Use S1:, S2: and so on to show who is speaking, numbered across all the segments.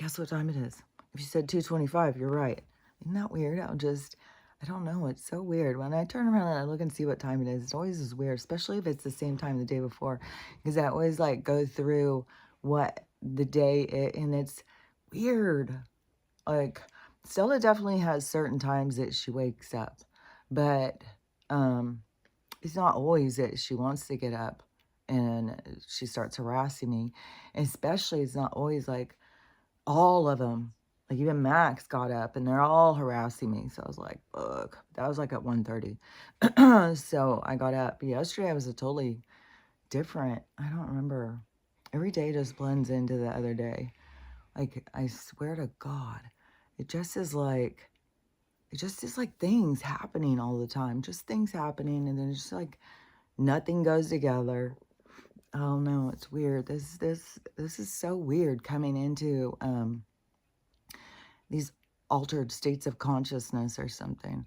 S1: guess what time it is? If you said 2:25, you're right. Isn't that weird? I don't know. It's so weird. When I turn around and I look and see what time it is, it always is weird, especially if it's the same time the day before, because I always like go through what the day and it's weird. Like Stella definitely has certain times that she wakes up, but um, it's not always that she wants to get up and she starts harassing me. Especially, it's not always like all of them. Like even Max got up and they're all harassing me. So I was like, "Ugh." That was like at 1:30. So I got up. Yesterday I was a totally different. I don't remember. Every day just blends into the other day. Like I swear to God, it just is like it just is like things happening all the time. Just things happening, and then it's just like nothing goes together. Oh no, it's weird. This is so weird coming into these altered states of consciousness or something.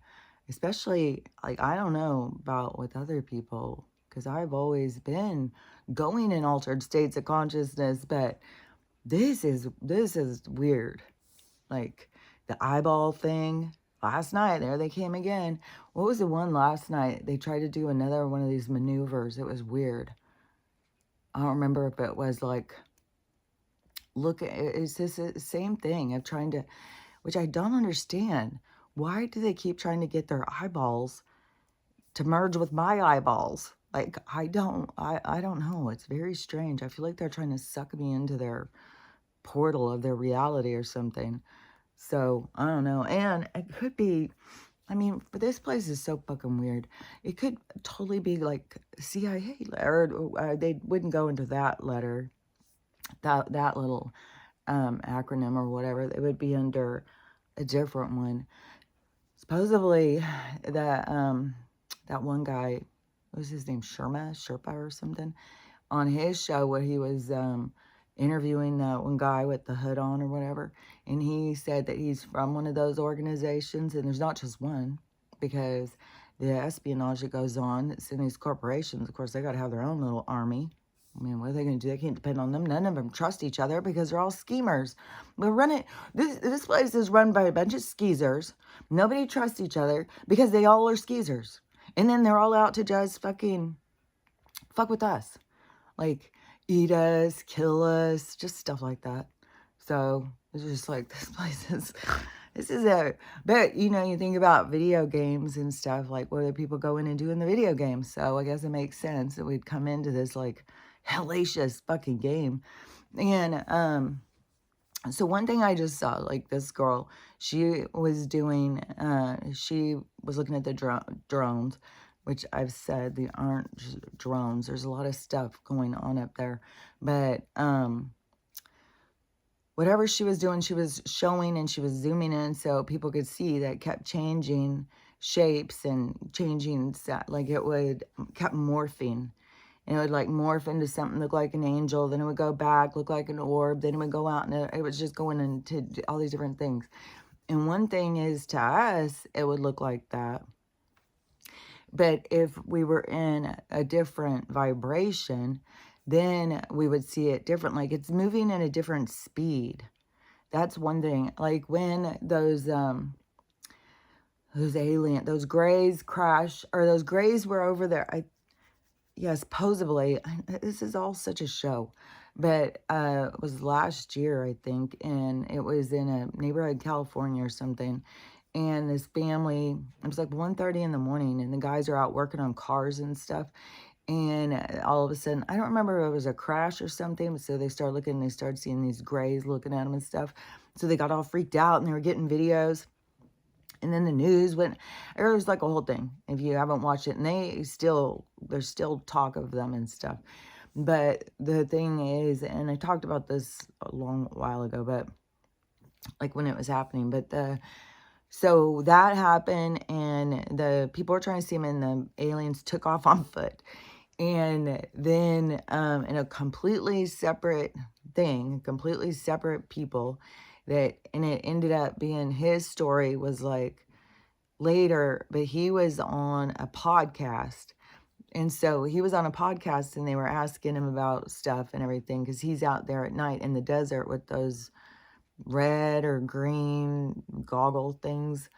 S1: Especially, like, I don't know about with other people, because I've always been going in altered states of consciousness, but this is weird. Like the eyeball thing. Last night, there they came again. What was the one last night? They tried to do another one of these maneuvers. It was weird. I don't remember if it was like, look, it's this same thing of trying to, which I don't understand. Why do they keep trying to get their eyeballs to merge with my eyeballs? Like, I don't know. It's very strange. I feel like they're trying to suck me into their portal of their reality or something. So, I don't know. And it could be, I mean, but this place is so fucking weird. It could totally be like CIA, or they wouldn't go into that letter, that little acronym or whatever. It would be under a different one. Supposedly, that one guy, what was his name, Sherpa or something, on his show where he was interviewing that one guy with the hood on or whatever, and he said that he's from one of those organizations, and there's not just one, because the espionage that goes on, it's in these corporations. Of course, they got to have their own little army. I mean, what are they going to do? They can't depend on them. None of them trust each other because they're all schemers. We're running. This place is run by a bunch of skeezers. Nobody trusts each other because they all are skeezers. And then they're all out to just fucking fuck with us. Like, eat us, kill us, just stuff like that. So, it's just like, this is but, you think about video games and stuff, like, what do people go in and do in the video games? So, I guess it makes sense that we'd come into this, like, hellacious fucking game. And, so one thing I just saw, like this girl, she was looking at the drones, which I've said they aren't drones. There's a lot of stuff going on up there, but whatever she was doing, she was showing and she was zooming in so people could see that it kept changing shapes and changing, like kept morphing. And it would like morph into something look like an angel, then it would go back, look like an orb, then it would go out, and it was just going into all these different things. And one thing is, to us, it would look like that. But if we were in a different vibration, then we would see it different. Like it's moving at a different speed. That's one thing. Like when those grays crash, or those grays were over there. Yes, supposedly, this is all such a show, but it was last year, I think, and it was in a neighborhood in California or something, and this family, it was like 1:30 in the morning, and the guys are out working on cars and stuff, and all of a sudden, I don't remember if it was a crash or something, so they started seeing these grays looking at them and stuff, so they got all freaked out, and they were getting videos. And then the news went, it was like a whole thing, if you haven't watched it. And there's still talk of them and stuff. But the thing is, and I talked about this a long while ago, but like when it was happening, so that happened, and the people were trying to see him, and the aliens took off on foot. And then in a completely separate thing, completely separate people, and it ended up being, his story was like later, but he was on a podcast. And so he was on a podcast, and they were asking him about stuff and everything, because he's out there at night in the desert with those red or green goggle things,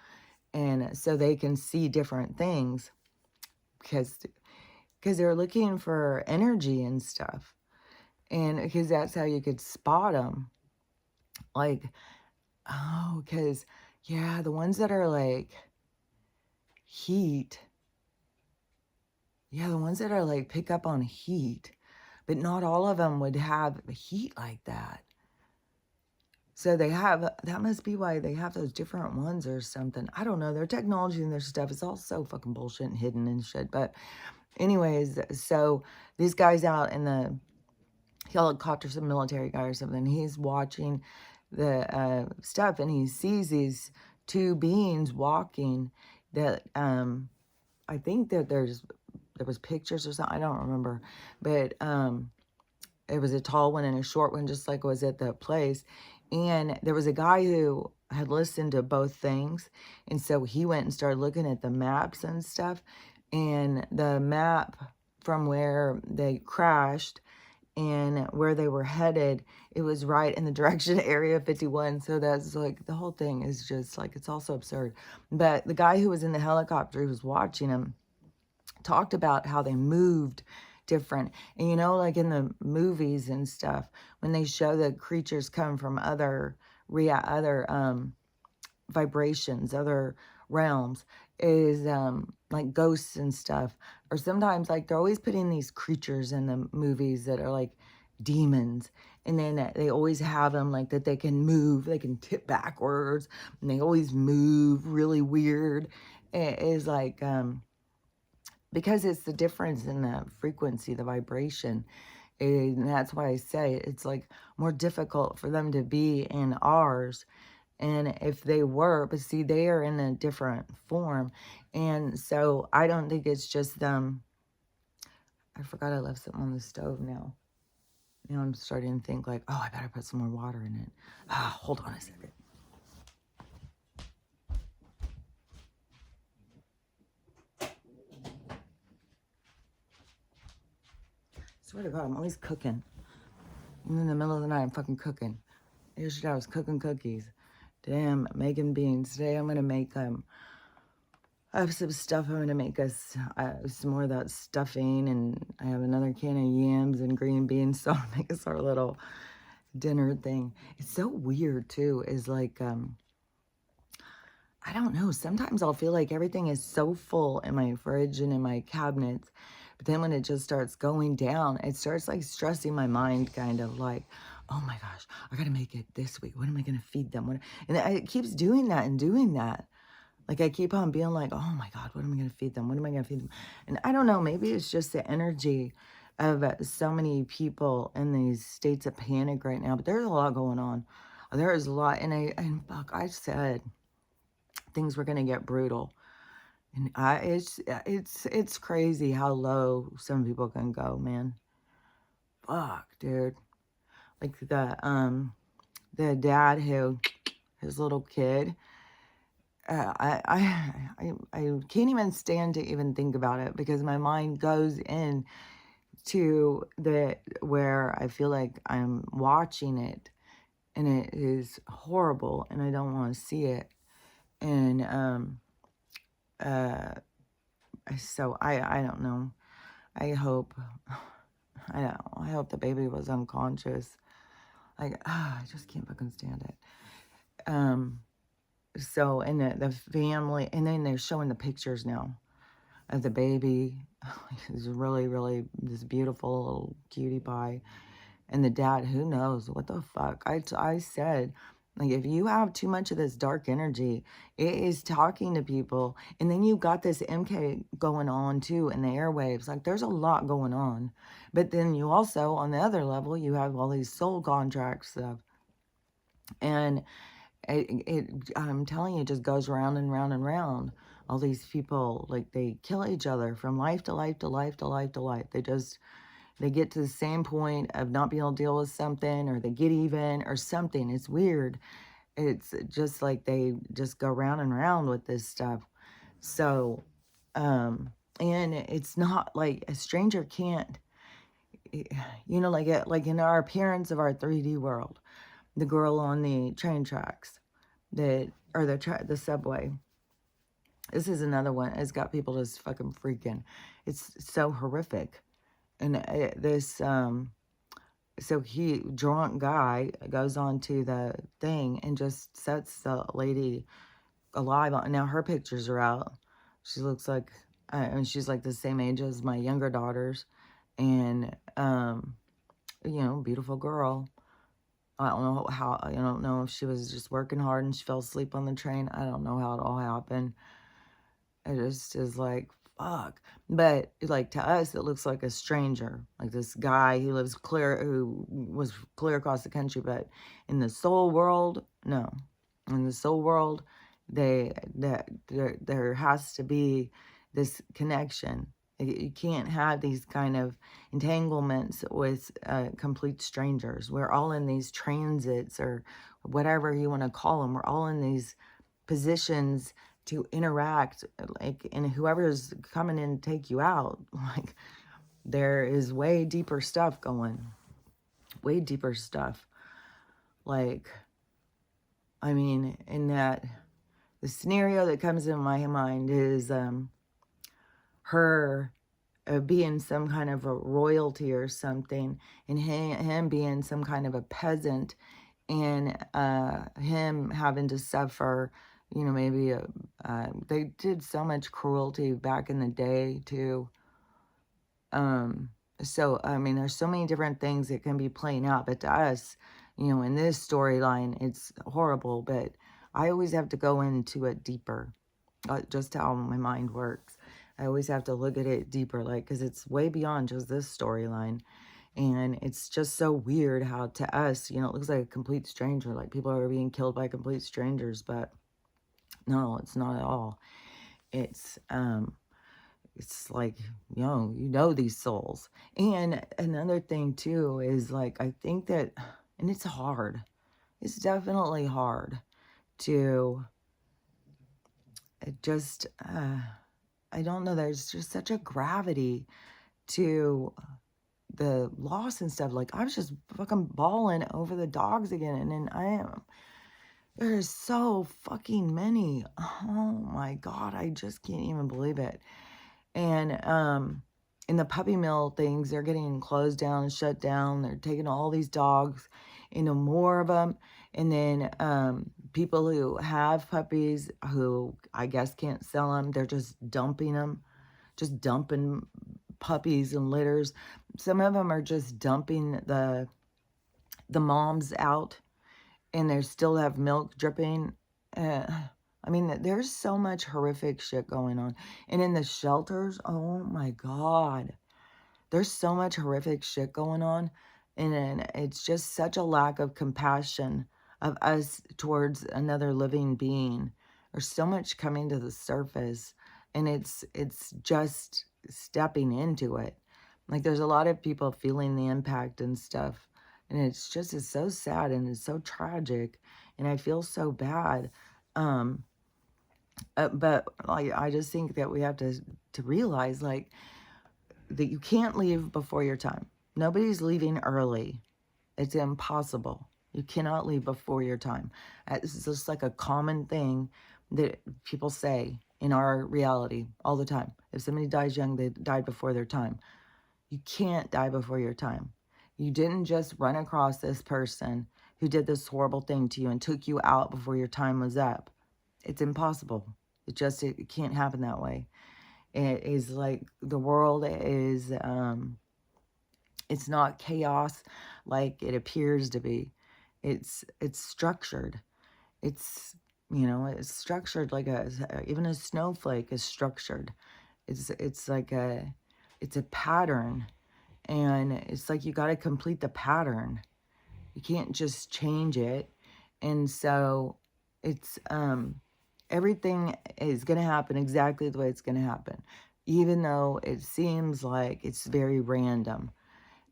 S1: and so they can see different things because they're looking for energy and stuff, and because that's how you could spot them. Like, oh, because yeah, the ones that are like heat, yeah, the ones that are like pick up on heat, but not all of them would have heat like that. So they have, that must be why they have those different ones or something. I don't know. Their technology and their stuff is all so fucking bullshit and hidden and shit. But anyways, so this guy's out in the helicopter, some military guy or something. He's watching the stuff, and he sees these two beings walking that I think that there was pictures or something. I don't remember. But it was a tall one and a short one, just like was at the place. And there was a guy who had listened to both things. And so he went and started looking at the maps and stuff. And the map from where they crashed and where they were headed, it was right in the direction of Area 51. So that's like, the whole thing is just like, it's also absurd. But the guy who was in the helicopter, who was watching him, talked about how they moved different. And you know, like in the movies and stuff, when they show the creatures come from other vibrations, other realms, is like ghosts and stuff. Or sometimes like they're always putting these creatures in the movies that are like demons, and then they always have them like that they can move, they can tip backwards, and they always move really weird. It is like because it's the difference in the frequency, the vibration. And that's why I say it's like more difficult for them to be in ours. And if they were, but see, they are in a different form. And so I don't think it's just them. I forgot I left something on the stove now. Now I'm starting to think like, oh, I better put some more water in it. Ah, hold on a second. Swear to God, I'm always cooking. And in the middle of the night, I'm fucking cooking. Yesterday I was cooking cookies. Damn, making beans. Today I'm gonna make I have some stuff. I'm gonna make us some more of that stuffing, and I have another can of yams and green beans. So I'll make us our little dinner thing. It's so weird too. Is like I don't know. Sometimes I'll feel like everything is so full in my fridge and in my cabinets. But then when it just starts going down, it starts like stressing my mind, kind of like, oh my gosh, I gotta make it this week. What am I gonna feed them? And it keeps doing that and doing that. Like I keep on being like, oh my God, what am I gonna feed them? What am I gonna feed them? And I don't know, maybe it's just the energy of so many people in these states of panic right now. But there's a lot going on. There is a lot, and fuck, I said things were gonna get brutal. And it's crazy how low some people can go, man. Fuck, dude. Like the dad who, his little kid, I can't even stand to even think about it, because my mind goes in to the where I feel like I'm watching it, and it is horrible, and I don't want to see it. And uh so I don't know. I hope I don't know. I hope the baby was unconscious. Like, I just can't fucking stand it. So, and the family, and then they're showing the pictures now of the baby. He's really, really this beautiful little cutie pie. And the dad, who knows what the fuck? I said, like, if you have too much of this dark energy, it is talking to people. And then you got this MK going on too in the airwaves. Like, there's a lot going on. But then you also, on the other level, you have all these soul contract stuff. And I'm telling you, it just goes round and round and round. All these people, like, they kill each other from life to life to life to life to life. They get to the same point of not being able to deal with something, or they get even or something. It's weird. It's just like they just go round and round with this stuff. So, and it's not like a stranger can't, like in our appearance of our 3D world, the girl on the train tracks that, or the subway. This is another one. It's got people just fucking freaking. It's so horrific. And so drunk guy goes on to the thing and just sets the lady alive on. Now her pictures are out. She looks like, and she's like the same age as my younger daughters. And, beautiful girl. I don't know if she was just working hard and she fell asleep on the train. I don't know how it all happened. It just is like, fuck. But like to us, it looks like a stranger, like this guy who was clear across the country. But in the soul world, no. In the soul world, there has to be this connection. You can't have these kind of entanglements with complete strangers. We're all in these transits or whatever you want to call them. We're all in these positions to interact, like, and whoever's coming in to take you out, like, there is way deeper stuff going. Way deeper stuff. Like, I mean, in that, the scenario that comes in my mind is her being some kind of a royalty or something, and him being some kind of a peasant, and him having to suffer, maybe they did so much cruelty back in the day too. So I mean, there's so many different things that can be playing out, but to us, in this storyline, it's horrible. But I always have to go into it deeper, just how my mind works. I always have to look at it deeper, like, because it's way beyond just this storyline. And it's just so weird how to us, it looks like a complete stranger, like people are being killed by complete strangers, but no, it's not at all. It's like, these souls. And another thing too is like, I think that, and it's hard. It's definitely hard to just, I don't know, there's just such a gravity to the loss and stuff. Like, I was just fucking bawling over the dogs again, and then there's so fucking many. Oh my God, I just can't even believe it. And in the puppy mill things, they're getting closed down and shut down. They're taking all these dogs, more of them. And then people who have puppies who I guess can't sell them, they're just dumping them, just dumping puppies and litters. Some of them are just dumping the moms out, and they still have milk dripping. I mean, there's so much horrific shit going on. And in the shelters, oh my God, there's so much horrific shit going on. And it's just such a lack of compassion of us towards another living being. There's so much coming to the surface, and it's just stepping into it. Like, there's a lot of people feeling the impact and stuff. And it's so sad and it's so tragic. And I feel so bad. But like, I just think that we have to realize, like, that you can't leave before your time. Nobody's leaving early. It's impossible. You cannot leave before your time. This is just like a common thing that people say in our reality all the time. If somebody dies young, they died before their time. You can't die before your time. You didn't just run across this person who did this horrible thing to you and took you out before your time was up. It's impossible. It can't happen that way. It is like the world is, it's not chaos like it appears to be. It's structured. It's, it's structured like even a snowflake is structured. It's like it's a pattern, and it's like you got to complete the pattern. You can't just change it. And so it's, everything is going to happen exactly the way it's going to happen, even though it seems like it's very random.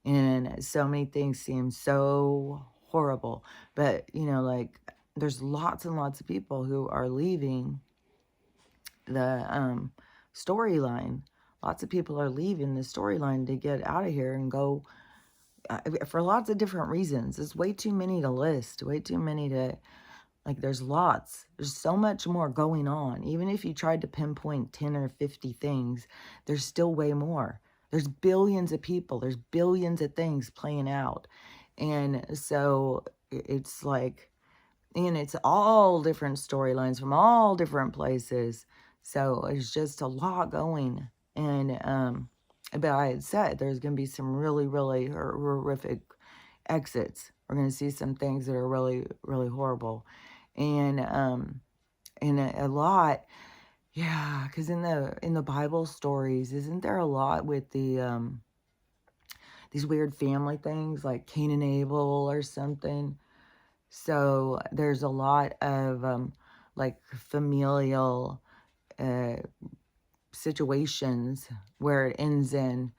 S1: And so many things seem so horrible. But, like, there's lots and lots of people who are leaving the storyline. Lots of people are leaving the storyline to get out of here and go for lots of different reasons. It's way too many to list, way too many to, like, there's lots. There's so much more going on. Even if you tried to pinpoint 10 or 50 things, there's still way more. There's billions of people. There's billions of things playing out. And so it's like, and it's all different storylines from all different places. So it's just a lot going. And, but I had said there's going to be some really, really horrific exits. We're going to see some things that are really, really horrible. And a lot, yeah, because in the Bible stories, isn't there a lot with these weird family things like Cain and Abel or something? So there's a lot of like familial uh, situations where it ends in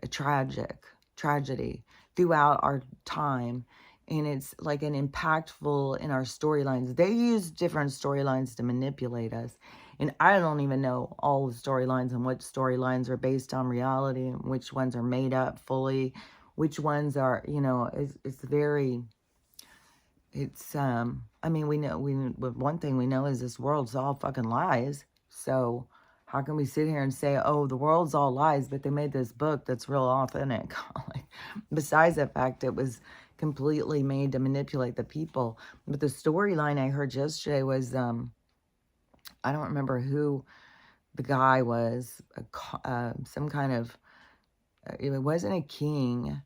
S1: a tragedy throughout our time. And it's like an impactful in our storylines. They use different storylines to manipulate us. And I don't even know all the storylines and which storylines are based on reality and which ones are made up fully, which ones are, it's very, I mean, one thing we know is this world's all fucking lies. So how can we sit here and say, oh, the world's all lies, but they made this book that's real authentic? Like, besides the fact it was completely made to manipulate the people. But the storyline I heard yesterday was, I don't remember who the guy was, some kind of, it wasn't a king.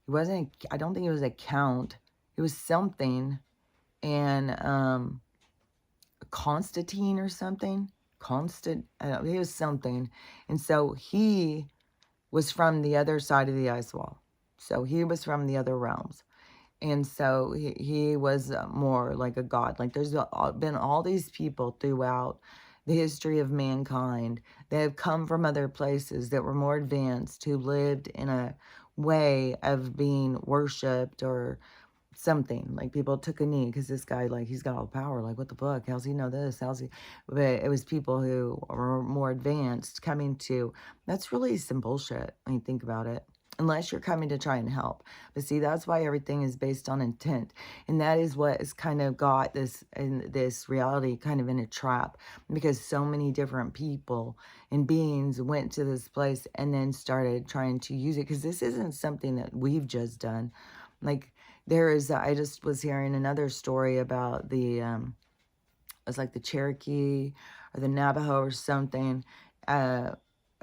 S1: I don't think it was a count. It was something. And Constantine or something. He was something. And so he was from the other side of the ice wall. So he was from the other realms. And so he was more like a god. Like there's been all these people throughout the history of mankind that have come from other places that were more advanced, who lived in a way of being worshipped or something. Like people took a knee because this guy, like, he's got all the power. Like, what the fuck? How's he know this? How's he? But it was people who are more advanced coming to. That's really some bullshit when you think about it. Unless you're coming to try and help. But see, that's why everything is based on intent. And that is what has kind of got this reality kind of in a trap. Because so many different people and beings went to this place and then started trying to use it. Because this isn't something that we've just done. Like, I just was hearing another story about it's like the Cherokee or the Navajo or something.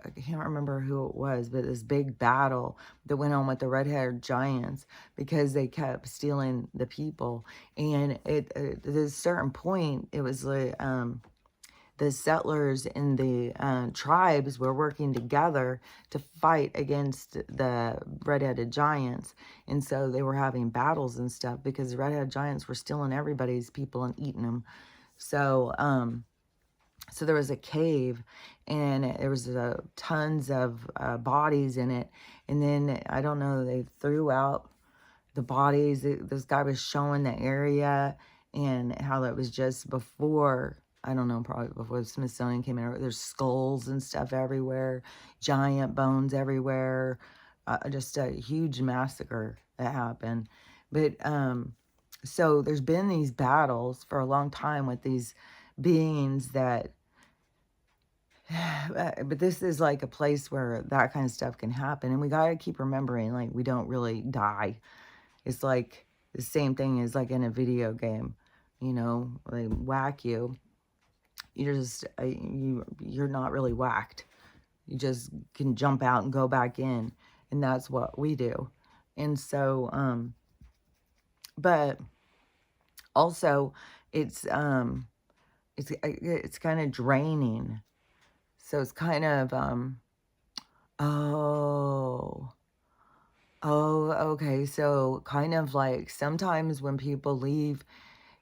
S1: I can't remember who it was, but this big battle that went on with the red-haired giants because they kept stealing the people. And at a certain point, it was like the settlers and the tribes were working together to fight against the red-headed giants. And so they were having battles and stuff because the red-headed giants were stealing everybody's people and eating them. So, so there was a cave and there was tons of bodies in it. And then, I don't know, they threw out the bodies. This guy was showing the area and how that was just before, I don't know, probably before the Smithsonian came in. There's skulls and stuff everywhere, giant bones everywhere, just a huge massacre that happened. But so there's been these battles for a long time with these beings that, but this is like a place where that kind of stuff can happen. And we got to keep remembering, like, we don't really die. It's like the same thing as like in a video game, they whack you. You're just, you're not really whacked. You just can jump out and go back in. And that's what we do. And so, but also it's kind of draining. So it's kind of, oh, okay. So kind of like sometimes when people leave,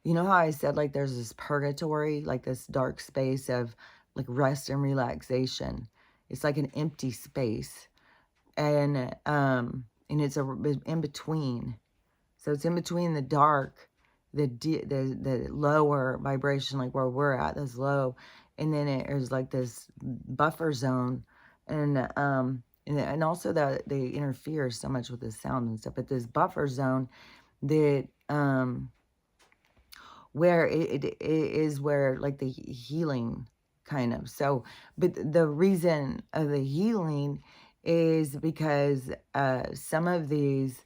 S1: you know how I said, like, there's this purgatory, like this dark space of like rest and relaxation. It's like an empty space. And it's in between. So it's in between the dark, the lower vibration, like where we're at, this low. And then there's like this buffer zone. And And also that they interfere so much with the sound and stuff. But this buffer zone that where it is where like the healing kind of. So, but the reason of the healing is because some of these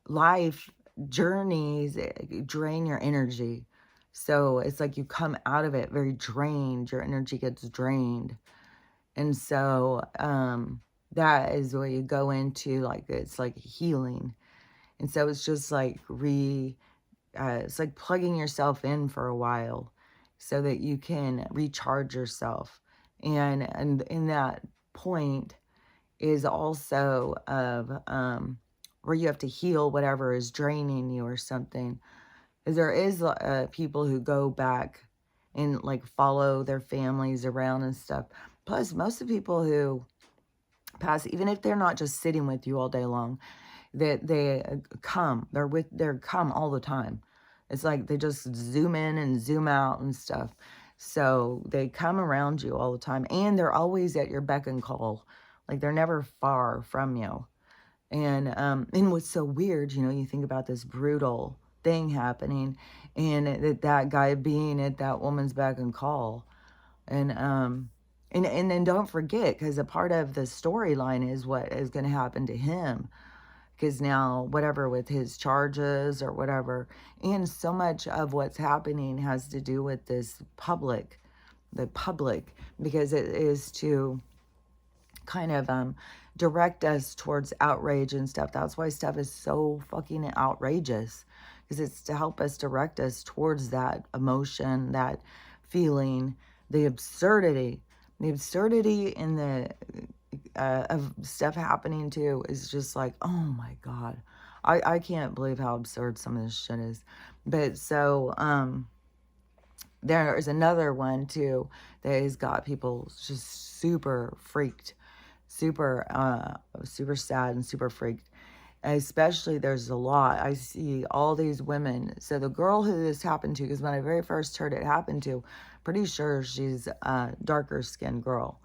S1: life journeys drain your energy. So it's like you come out of it very drained, your energy gets drained. And so that is where you go into, like, it's like healing. And so it's just like it's like plugging yourself in for a while so that you can recharge yourself. And in that point is also of where you have to heal whatever is draining you or something. Is there is people who go back and like follow their families around and stuff. Plus, most of the people who pass, even if they're not just sitting with you all day long, that they come, they're come all the time. It's like they just zoom in and zoom out and stuff. So they come around you all the time, and they're always at your beck and call. Like they're never far from you. And what's so weird, you know, you think about this brutal thing happening, and that guy being at that woman's beck and call, and then don't forget, because a part of the storyline is what is going to happen to him, because now whatever with his charges or whatever, and so much of what's happening has to do with this the public, because it is to kind of direct us towards outrage and stuff. That's why stuff is so fucking outrageous, because it's to help us direct us towards that emotion, that feeling, the absurdity in the of stuff happening too is just like, oh my God. I can't believe how absurd some of this shit is. But so there is another one too that has got people just super freaked, super sad and super freaked. Especially, there's a lot. I see all these women. So the girl who this happened to, because when I very first heard it happen to, pretty sure she's a darker skinned girl.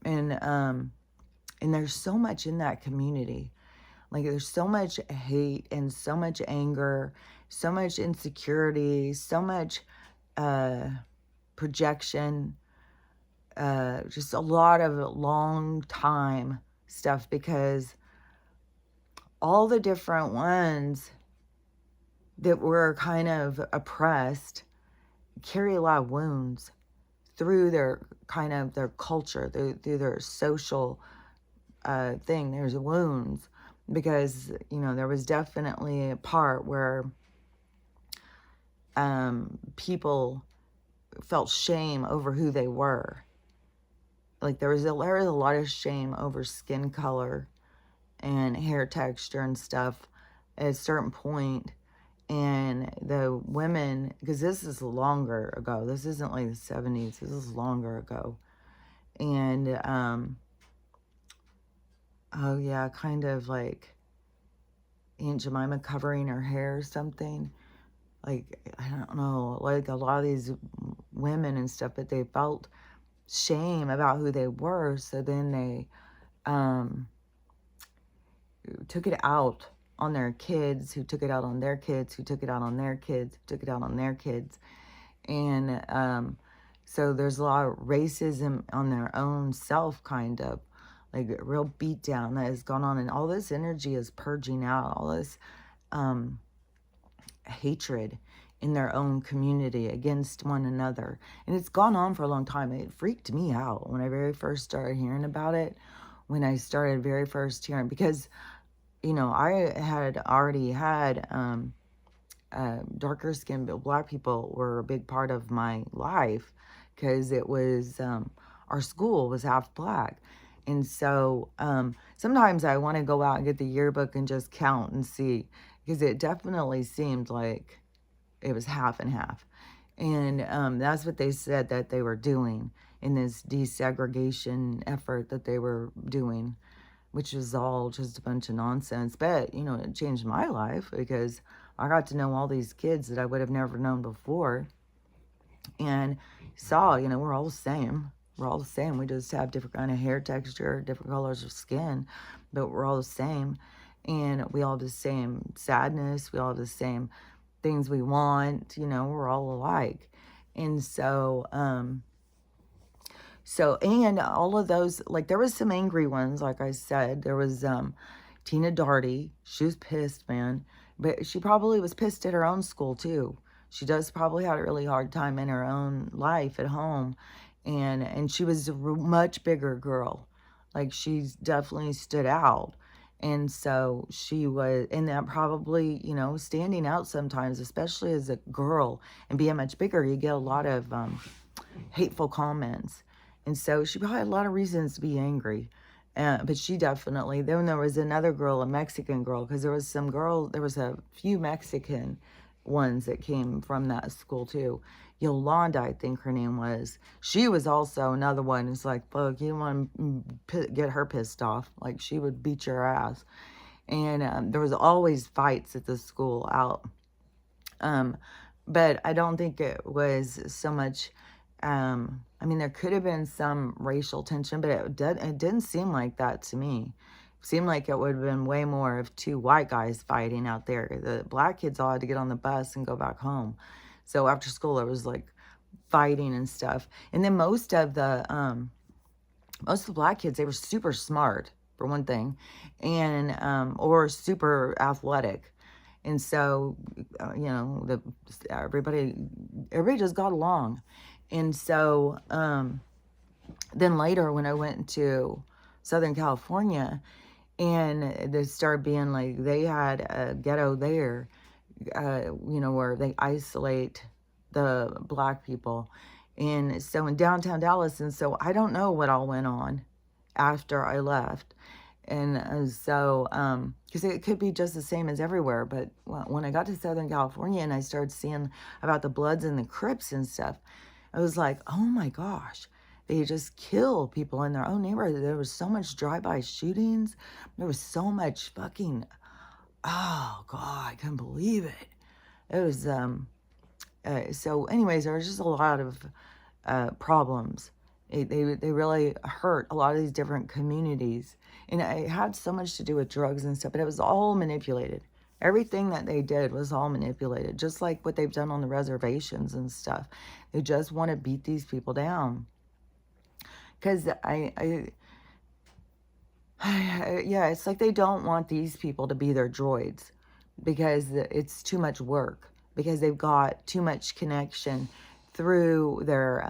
S1: And there's so much in that community. Like there's so much hate and so much anger, so much insecurity, so much projection, just a lot of long time stuff, because all the different ones that were kind of oppressed carry a lot of wounds through their kind of their culture, through their social thing. There's wounds because, you know, there was definitely a part where people felt shame over who they were. Like there was a lot of shame over skin color and hair texture and stuff at a certain point. And the women, because this is longer ago, this isn't like the 70s, this is longer ago. And oh yeah, kind of like Aunt Jemima covering her hair or something. Like, I don't know, like a lot of these women and stuff, but they felt shame about who they were. So then they took it out on their kids, who took it out on their kids, who took it out on their kids, who took it out on their kids. And so there's a lot of racism on their own self, kind of like a real beat down that has gone on, and all this energy is purging out, all this hatred in their own community against one another. And it's gone on for a long time. It freaked me out when I very first started hearing about it, when I started very first hearing, because, you know, I had already had darker skinned Black people were a big part of my life, because it was our school was half Black. And so sometimes I want to go out and get the yearbook and just count and see, because it definitely seemed like it was half and half. And that's what they said that they were doing in this desegregation effort that they were doing, which is all just a bunch of nonsense. But, you know, it changed my life, because I got to know all these kids that I would have never known before, and saw, you know, we're all the same. We're all the same. We just have different kind of hair texture, different colors of skin, but we're all the same. And we all have the same sadness. We all have the same things we want. You know, we're all alike. And so, and all of those, like there was some angry ones, like I said. There was Tina Darty. She was pissed, man. But she probably was pissed at her own school too. She does probably had a really hard time in her own life at home. And she was a much bigger girl. Like she's definitely stood out. And so she was, and that probably, you know, standing out sometimes, especially as a girl and being much bigger, you get a lot of hateful comments. And so she probably had a lot of reasons to be angry. But she definitely, then there was another girl, a Mexican girl, because there was some girl, there was a few Mexican ones that came from that school too. Yolanda, I think her name was. She was also another one who's like, fuck, you want to get her pissed off. Like she would beat your ass. And there was always fights at the school out. But I don't think it was so much. I mean, there could have been some racial tension, but it didn't seem like that to me. It seemed like it would have been way more of two white guys fighting out there. The black kids all had to get on the bus and go back home. So after school, there was like fighting and stuff. And then most of the black kids, they were super smart for one thing, and or super athletic. And so, you know, everybody just got along. And so, then later when I went to Southern California, and they started being like, they had a ghetto there, you know, where they isolate the black people. And so in downtown Dallas, and so I don't know what all went on after I left. And so, because it could be just the same as everywhere, but when I got to Southern California and I started seeing about the Bloods and the Crips and stuff, I was like, oh my gosh, they just kill people in their own neighborhood. There was so much drive-by shootings. There was so much fucking, oh God, I couldn't believe it. It was, so anyways, there was just a lot of problems. They really hurt a lot of these different communities. And it had so much to do with drugs and stuff, but it was all manipulated. Everything that they did was all manipulated, just like what they've done on the reservations and stuff. They just want to beat these people down. Because yeah, it's like they don't want these people to be their droids because it's too much work, because they've got too much connection through their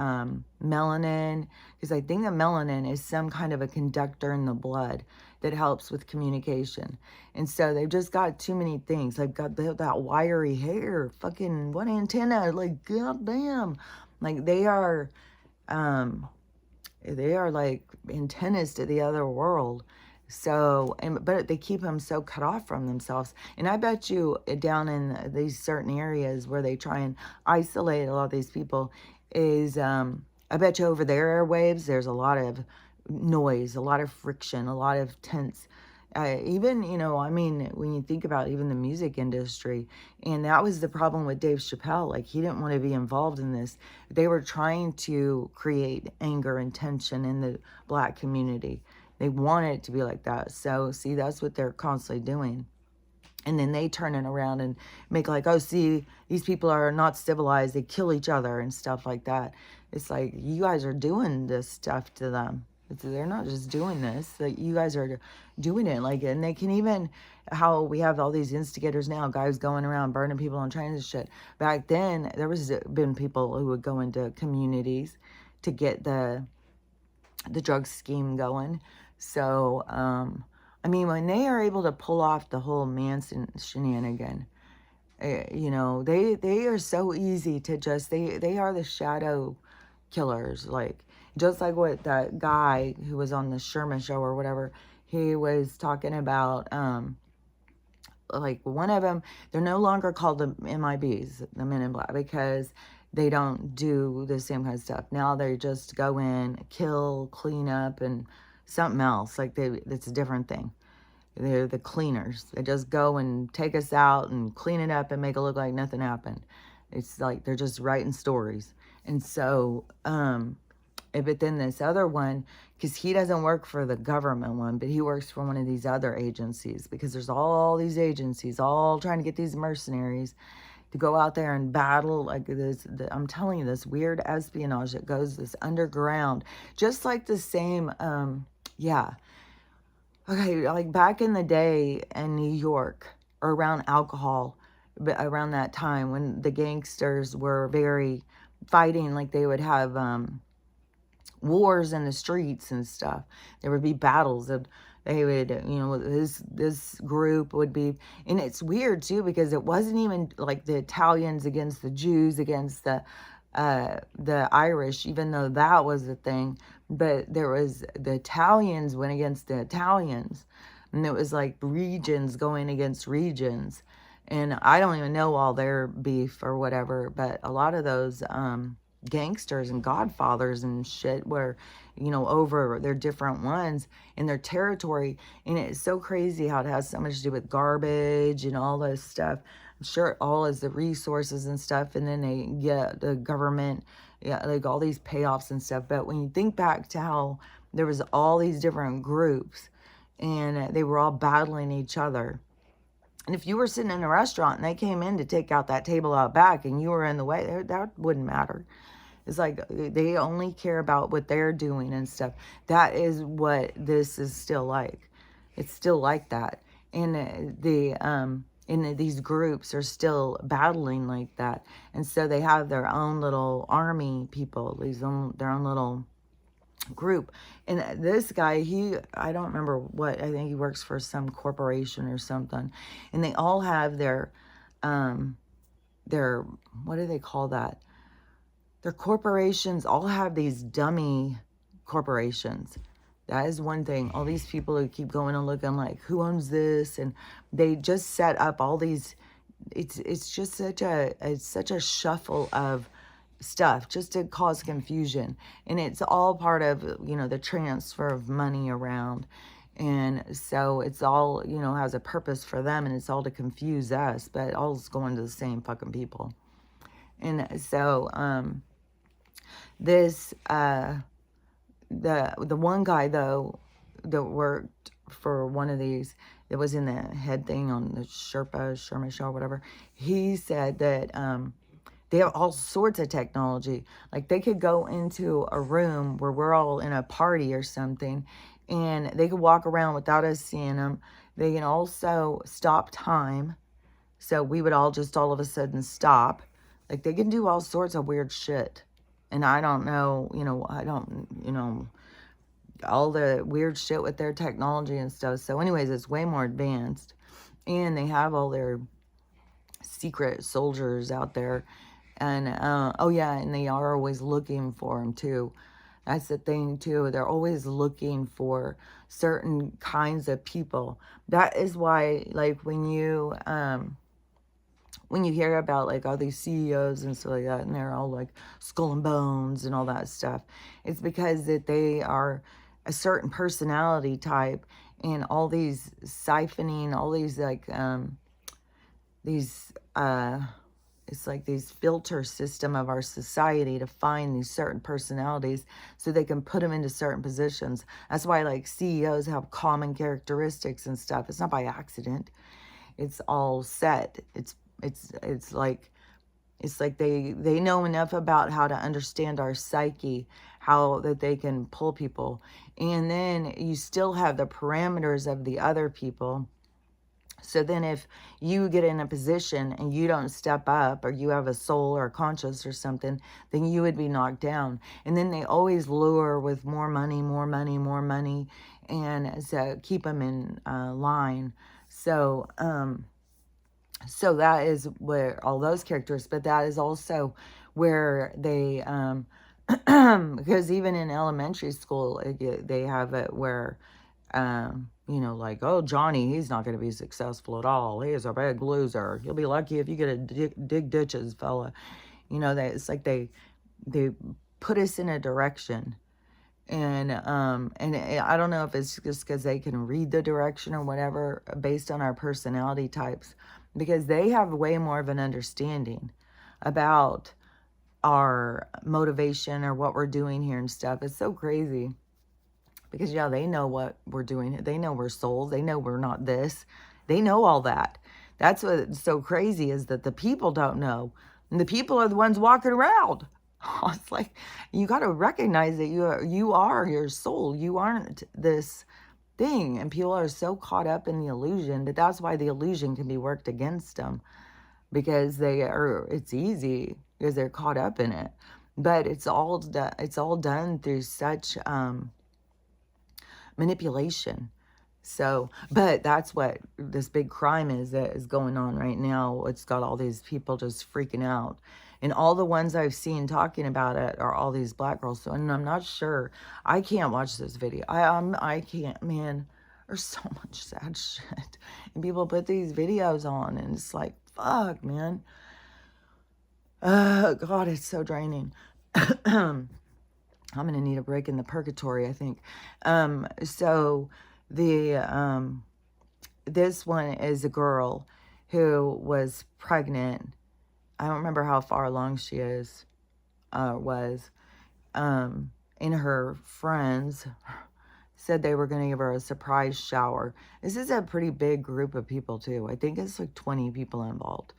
S1: melanin, because I think the melanin is some kind of a conductor in the blood that helps with communication. And so they've just got too many things. They've got that wiry hair, fucking one antenna, like goddamn. Like they are like antennas to the other world. So, but they keep them so cut off from themselves. And I bet you down in these certain areas where they try and isolate a lot of these people is, I bet you over their airwaves, there's a lot of noise, a lot of friction, a lot of tense. Even, you know, I mean, when you think about even the music industry, and that was the problem with Dave Chappelle, like he didn't want to be involved in this. They were trying to create anger and tension in the black community. They want it to be like that. So, see, that's what they're constantly doing. And then they turn it around and make like, oh, see, these people are not civilized. They kill each other and stuff like that. It's like, you guys are doing this stuff to them. They're not just doing this. Like, you guys are doing it. Like, and they can even, how we have all these instigators now, guys going around burning people on trains and shit. Back then, there was been people who would go into communities to get the drug scheme going. So, I mean, when they are able to pull off the whole Manson shenanigan, you know, they are so easy to just, they are the shadow killers. Like, just like what that guy who was on the Sherman show or whatever, he was talking about, like one of them, they're no longer called the MIBs, the Men in Black, because they don't do the same kind of stuff. Now they just go in, kill, clean up, and something else. Like it's a different thing. They're the cleaners. They just go and take us out and clean it up and make it look like nothing happened. It's like they're just writing stories. And so, But then this other one, because he doesn't work for the government one, but he works for one of these other agencies, because there's all these agencies all trying to get these mercenaries to go out there and battle like this. I'm telling you, this weird espionage that goes this underground, just like the same, yeah. Okay, like back in the day in New York, or around alcohol, but around that time when the gangsters were very fighting, like they would have wars in the streets and stuff. There would be battles that they would, this group would be, and it's weird too, because it wasn't even like the Italians against the Jews against the Irish, even though that was the thing. But there was, the Italians went against the Italians, and it was like regions going against regions. And I don't even know all their beef or whatever, but a lot of those gangsters and godfathers and shit were, over their different ones in their territory. And it's so crazy how it has so much to do with garbage and all this stuff. I'm sure it all is the resources and stuff, and then they get the government, yeah, like all these payoffs and stuff. But when you think back to how there was all these different groups and they were all battling each other, and if you were sitting in a restaurant and they came in to take out that table out back and you were in the way, that wouldn't matter. It's like they only care about what they're doing and stuff. That is what this is still like. It's still like that. And these groups are still battling like that. And so they have their own little army people, their own little group. And this guy, I don't remember what, I think he works for some corporation or something. And they all have their what do they call that? Their corporations all have these dummy corporations. That is one thing. All these people who keep going and looking like, who owns this? And they just set up all these, it's just such a shuffle of stuff just to cause confusion. And it's all part of, the transfer of money around. And so it's all, has a purpose for them, and it's all to confuse us, but all's going to the same fucking people. And so, this the one guy though that worked for one of these, that was in the head thing on the Sherma show or whatever, he said that they have all sorts of technology. Like they could go into a room where we're all in a party or something, and they could walk around without us seeing them. They can also stop time, so we would all just all of a sudden stop. Like they can do all sorts of weird shit. And I don't know, all the weird shit with their technology and stuff. So anyways, it's way more advanced. And they have all their secret soldiers out there. And, oh yeah, and they are always looking for them too. That's the thing too. They're always looking for certain kinds of people. That is why, like, when you hear about like all these CEOs and stuff like that, and they're all like skull and bones and all that stuff, it's because that they are a certain personality type, and all these siphoning, all these like it's like these filter system of our society to find these certain personalities so they can put them into certain positions. That's why like CEOs have common characteristics and stuff. It's not by accident. It's all set. It's like they know enough about how to understand our psyche, how that they can pull people. And then you still have the parameters of the other people. So then if you get in a position and you don't step up, or you have a soul or a conscience or something, then you would be knocked down. And then they always lure with more money, more money, more money, and so keep them in line. So, so that is where all those characters, but that is also where they, because even in elementary school, they have it where, like, oh, Johnny, he's not going to be successful at all. He is a big loser. You'll be lucky if you get a dig ditches, fella. It's like they put us in a direction. And I don't know if it's just because they can read the direction or whatever based on our personality types, because they have way more of an understanding about our motivation or what we're doing here and stuff. It's so crazy because, yeah, they know what we're doing. They know we're souls. They know we're not this. They know all that. That's what's so crazy, is that the people don't know. And the people are the ones walking around. It's like, you got to recognize that you are your soul. You aren't this thing. And people are so caught up in the illusion that that's why the illusion can be worked against them, because it's easy because they're caught up in it. But it's all done through such manipulation. So, but that's what this big crime is that is going on right now. It's got all these people just freaking out. And all the ones I've seen talking about it are all these black girls. So, and I'm not sure. I can't watch this video. I can't, man. There's so much sad shit. And people put these videos on and it's like, fuck, man. God, it's so draining. I'm going to need a break in the purgatory, I think. So this one is a girl who was pregnant. I don't remember how far along she was. And her friends said they were going to give her a surprise shower. This is a pretty big group of people too. I think it's like 20 people involved.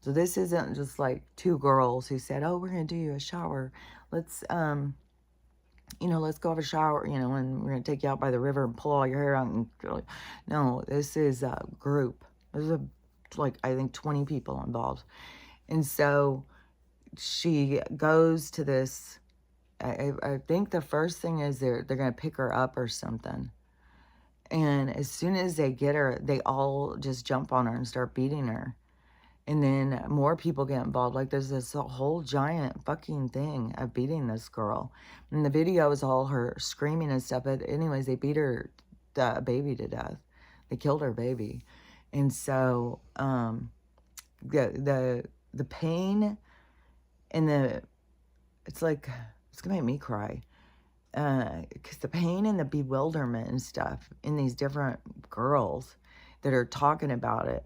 S1: So this isn't just like two girls who said, oh, we're going to do you a shower. Let's go have a shower, and we're going to take you out by the river and pull all your hair out. No, this is a group. There's I think 20 people involved. And so she goes to this, I think the first thing is they're going to pick her up or something. And as soon as they get her, they all just jump on her and start beating her. And then more people get involved. Like, there's this whole giant fucking thing of beating this girl. And the video is all her screaming and stuff. But anyways, they beat her baby to death. They killed her baby. And so the pain and it's like, it's going to make me cry. Because the pain and the bewilderment and stuff in these different girls that are talking about it.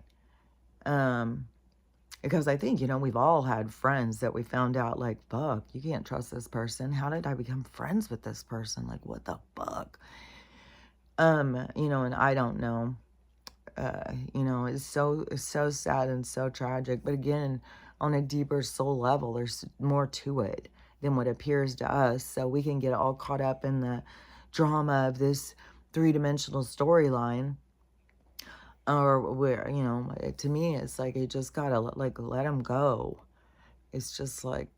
S1: Because I think, we've all had friends that we found out, like, fuck, you can't trust this person. How did I become friends with this person? Like, what the fuck? And I don't know. It's so sad and so tragic. But again, on a deeper soul level, there's more to it than what appears to us. So we can get all caught up in the drama of this three-dimensional storyline. Or where, to me, it's like, you just gotta let them go. It's just like,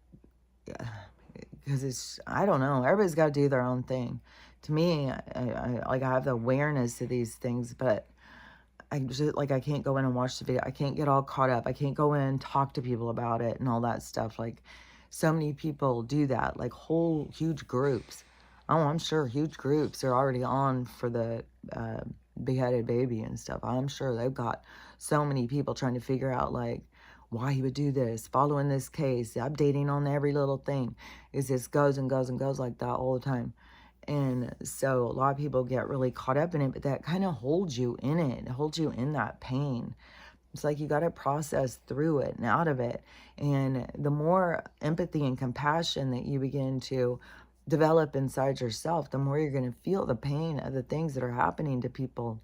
S1: because I don't know, everybody's got to do their own thing. To me, I have the awareness of these things, but I just, I can't go in and watch the video. I can't get all caught up. I can't go in and talk to people about it and all that stuff. Like, so many people do that, like whole huge groups. Oh, I'm sure huge groups are already on for the beheaded baby and stuff. I'm sure they've got so many people trying to figure out, like, why he would do this, following this case, updating on every little thing. Is this goes and goes and goes like that all the time. And so a lot of people get really caught up in it, but that kind of holds you in it. It holds you in that pain. It's like you got to process through it and out of it. And the more empathy and compassion that you begin to develop inside yourself, the more you're going to feel the pain of the things that are happening to people.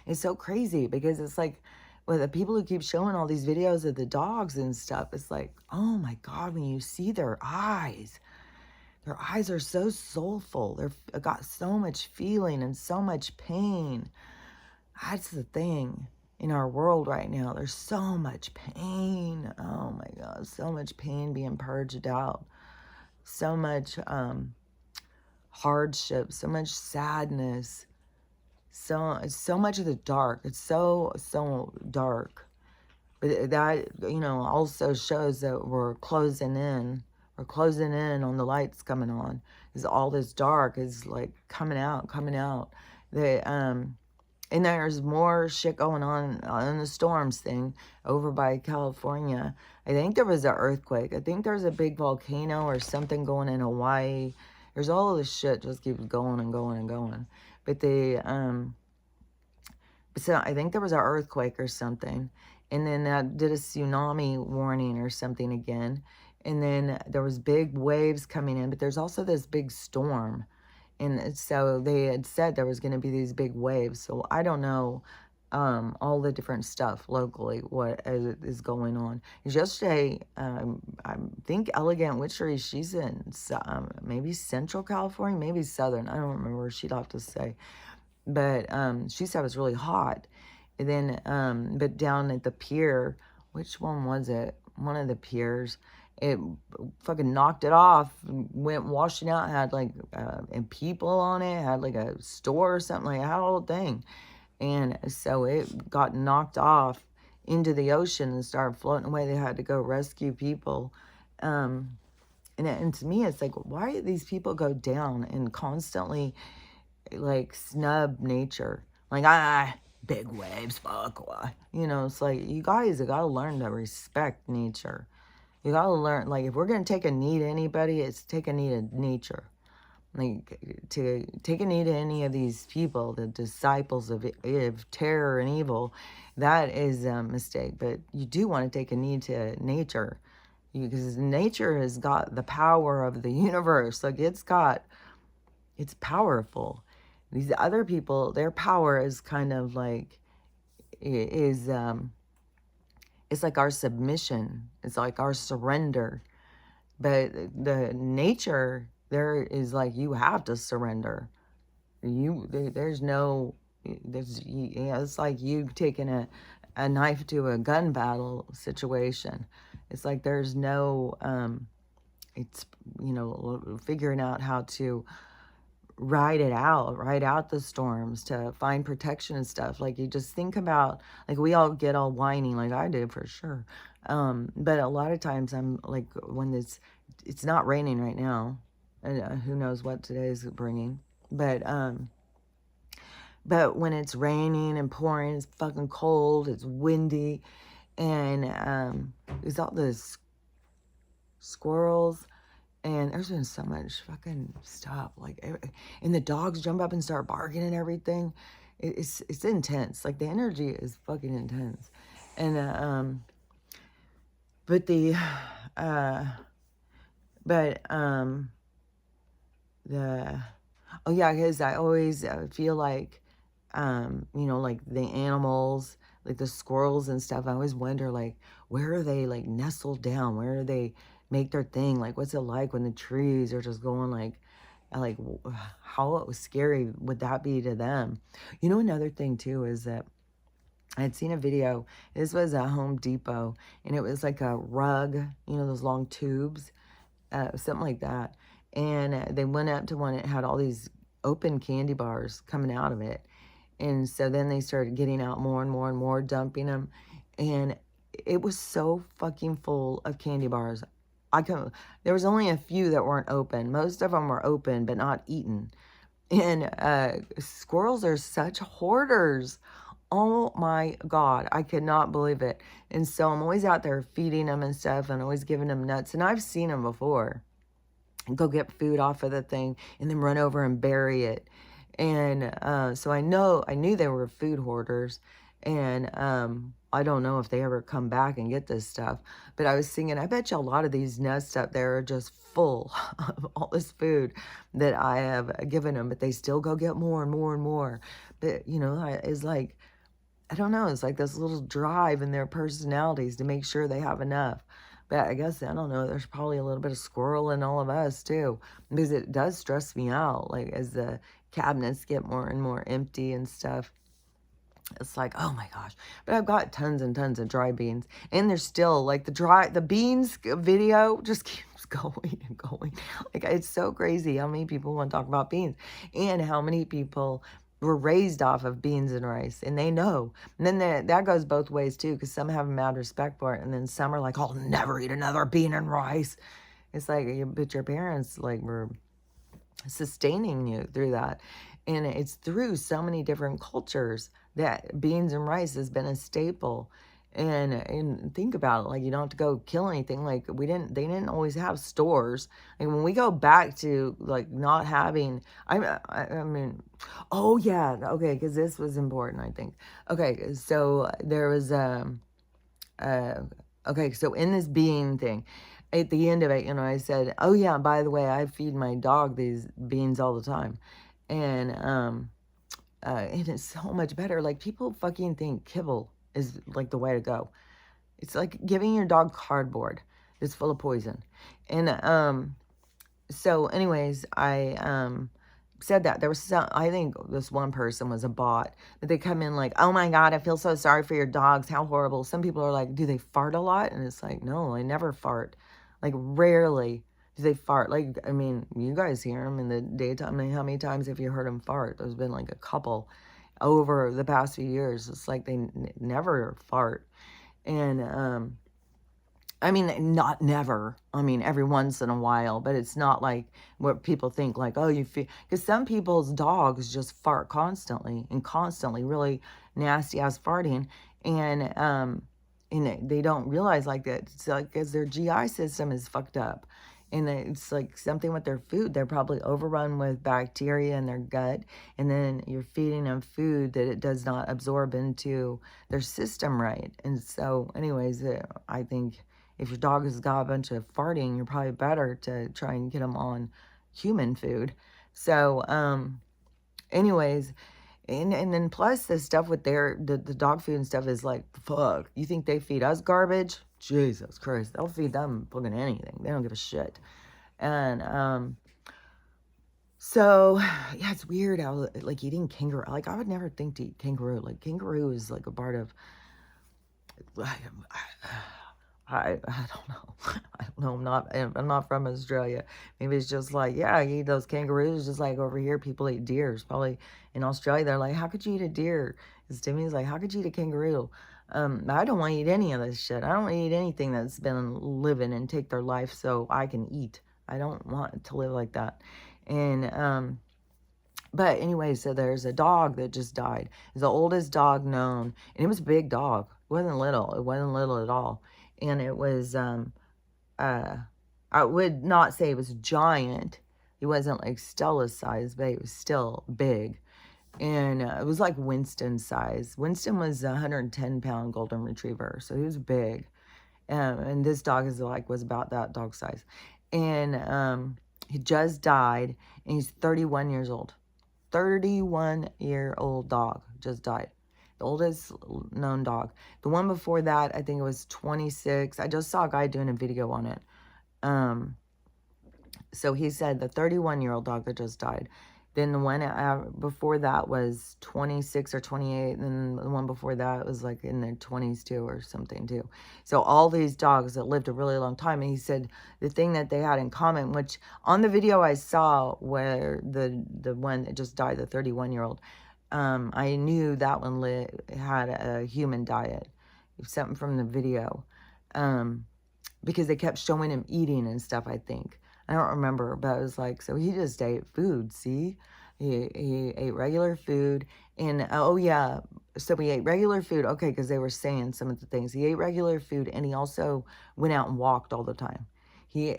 S1: It's so crazy because it's like, with the people who keep showing all these videos of the dogs and stuff, it's like, oh my God, when you see their eyes are so soulful. They've got so much feeling and so much pain. That's the thing in our world right now. There's so much pain. Oh my God, so much pain being purged out. So much hardship, so much sadness. So much of the dark. It's so dark. But that, also shows that we're closing in. We're closing in on the lights coming on. Is all this dark is like coming out. And there's more shit going on the storms thing over by California. I think there was an earthquake. I think there's a big volcano or something going in Hawaii. There's all of this shit just keeps going and going and going. But so I think there was an earthquake or something. And then that did a tsunami warning or something again. And then there was big waves coming in, but there's also this big storm. And so they had said there was going to be these big waves. So I don't know all the different stuff locally, what is going on. Yesterday, I think Elegant Witchery, she's in maybe Central California, maybe Southern. I don't remember. She'd have to say. But she said it was really hot. And then, but down at the pier, which one was it? One of the piers, it fucking knocked it off, went washing out, had like, and people on it, had like a store or something, like, had a whole thing. And so it got knocked off into the ocean and started floating away. They had to go rescue people. And to me, it's like, why do these people go down and constantly like snub nature? Like, big waves, fuck, why? You know, it's like, you guys have got to learn to respect nature. You got to learn, like, if we're going to take a knee to anybody, it's take a knee to nature. Like, to take a knee to any of these people, the disciples of terror and evil, that is a mistake. But you do want to take a knee to nature, because nature has got the power of the universe. Like, it's powerful. These other people, their power is kind of like, it's like our submission. It's like our surrender. But the nature, there is like, you have to surrender. There's no, it's like you taking a knife to a gun battle situation. It's like there's no, it's, figuring out how to ride out the storms, to find protection and stuff. Like, you just think about, like, we all get all whiny, like I did for sure. But a lot of times I'm like, when it's not raining right now, and who knows what today's bringing, but when it's raining and pouring, it's fucking cold, it's windy, and there's all this squirrels. And there's been so much fucking stuff, like, and the dogs jump up and start barking and everything. It's intense. Like, the energy is fucking intense. And but the oh yeah, because I always feel like like the animals, like the squirrels and stuff. I always wonder, like, where are they, like, nestled down? Where are they make their thing? Like, what's it like when the trees are just going like how scary would that be to them? Another thing too is that I had seen a video. This was at Home Depot, and it was like a rug, those long tubes, something like that. And they went up to one, it had all these open candy bars coming out of it. And so then they started getting out more and more and more, dumping them. And it was so fucking full of candy bars. There was only a few that weren't open. Most of them were open, but not eaten. And squirrels are such hoarders. Oh my God, I could not believe it. And so I'm always out there feeding them and stuff, and always giving them nuts. And I've seen them before. Go get food off of the thing and then run over and bury it. And so I knew they were food hoarders. And I don't know if they ever come back and get this stuff. But I was thinking, I bet you a lot of these nests up there are just full of all this food that I have given them. But they still go get more and more and more. But, it's like, I don't know, it's like this little drive in their personalities to make sure they have enough. But I guess, I don't know, there's probably a little bit of squirrel in all of us too, because it does stress me out. Like, as the cabinets get more and more empty and stuff, it's like, oh my gosh. But I've got tons and tons of dry beans, and there's still like the beans video just keeps going and going. Like, it's so crazy how many people want to talk about beans, and how many people were raised off of beans and rice, and they know. And then that goes both ways too, because some have mad respect for it, and then some are like, I'll never eat another bean and rice. It's like, but your parents, like, were sustaining you through that. And it's through so many different cultures that beans and rice has been a staple. And think about it, like, you don't have to go kill anything. Like, they didn't always have stores. And when we go back to, like, not having, I mean, oh yeah, okay, because this was important, I think. Okay, so there was okay, so in this bean thing, at the end of it, I said, oh yeah, by the way, I feed my dog these beans all the time. And, and it's so much better. Like, people fucking think kibble is like the way to go. It's like giving your dog cardboard that's full of poison. And, so anyways, I, said that there was some, I think this one person was a bot, but they come in like, oh my God, I feel so sorry for your dogs. How horrible. Some people are like, do they fart a lot? And it's like, no, they never fart. Like, rarely do they fart. Like, I mean, you guys hear them in the daytime. I mean, how many times have you heard them fart? There's been like a couple over the past few years. It's like they never fart. And, I mean, not never. I mean, every once in a while, but it's not like what people think, like, oh, you feel, because some people's dogs just fart constantly and constantly, really nasty ass farting. And they don't realize like that. It's like, because their GI system is fucked up. And it's like something with their food. They're probably overrun with bacteria in their gut. And then you're feeding them food that it does not absorb into their system right. And so, anyways, I think if your dog has got a bunch of farting, you're probably better to try and get them on human food. So, anyways, and then plus the stuff with the dog food and stuff is like, fuck, you think they feed us garbage? Jesus Christ, they'll feed them fucking anything. They don't give a shit. And, so, yeah, it's weird how, like, eating kangaroo, like, I would never think to eat kangaroo. Like, kangaroo is, like, a part of, I don't know. I don't know. I'm not from Australia. Maybe it's just like, yeah, I eat those kangaroos just like over here people eat deers. Probably in Australia they're like, how could you eat a deer? Because Timmy's like, how could you eat a kangaroo? I don't want to eat any of this shit. I don't want to eat anything that's been living and take their life so I can eat. I don't want to live like that. And but anyway, so there's a dog that just died. It's the oldest dog known, and it was a big dog. It wasn't little. It wasn't little at all. And it was, I would not say it was giant. It wasn't like Stella's size, but it was still big. And it was like Winston's size. Winston was a 110-pound golden retriever, so he was big. And this dog was about that dog size. And he just died, and he's 31 years old. 31-year-old dog just died. The oldest known dog. The one before that, I think it was 26. I just saw a guy doing a video on it. So he said the 31-year-old dog that just died. Then the one before that was 26 or 28. And then the one before that was like in their 20s too or something too. So all these dogs that lived a really long time. And he said the thing that they had in common, which on the video I saw where the one that just died, the 31-year-old, I knew that one had a human diet. Something from the video. Because they kept showing him eating and stuff, I think. I don't remember, but it was like, so he just ate food, see? He ate regular food, and, oh yeah, so he ate regular food, okay, because they were saying some of the things. He ate regular food, and he also went out and walked all the time. He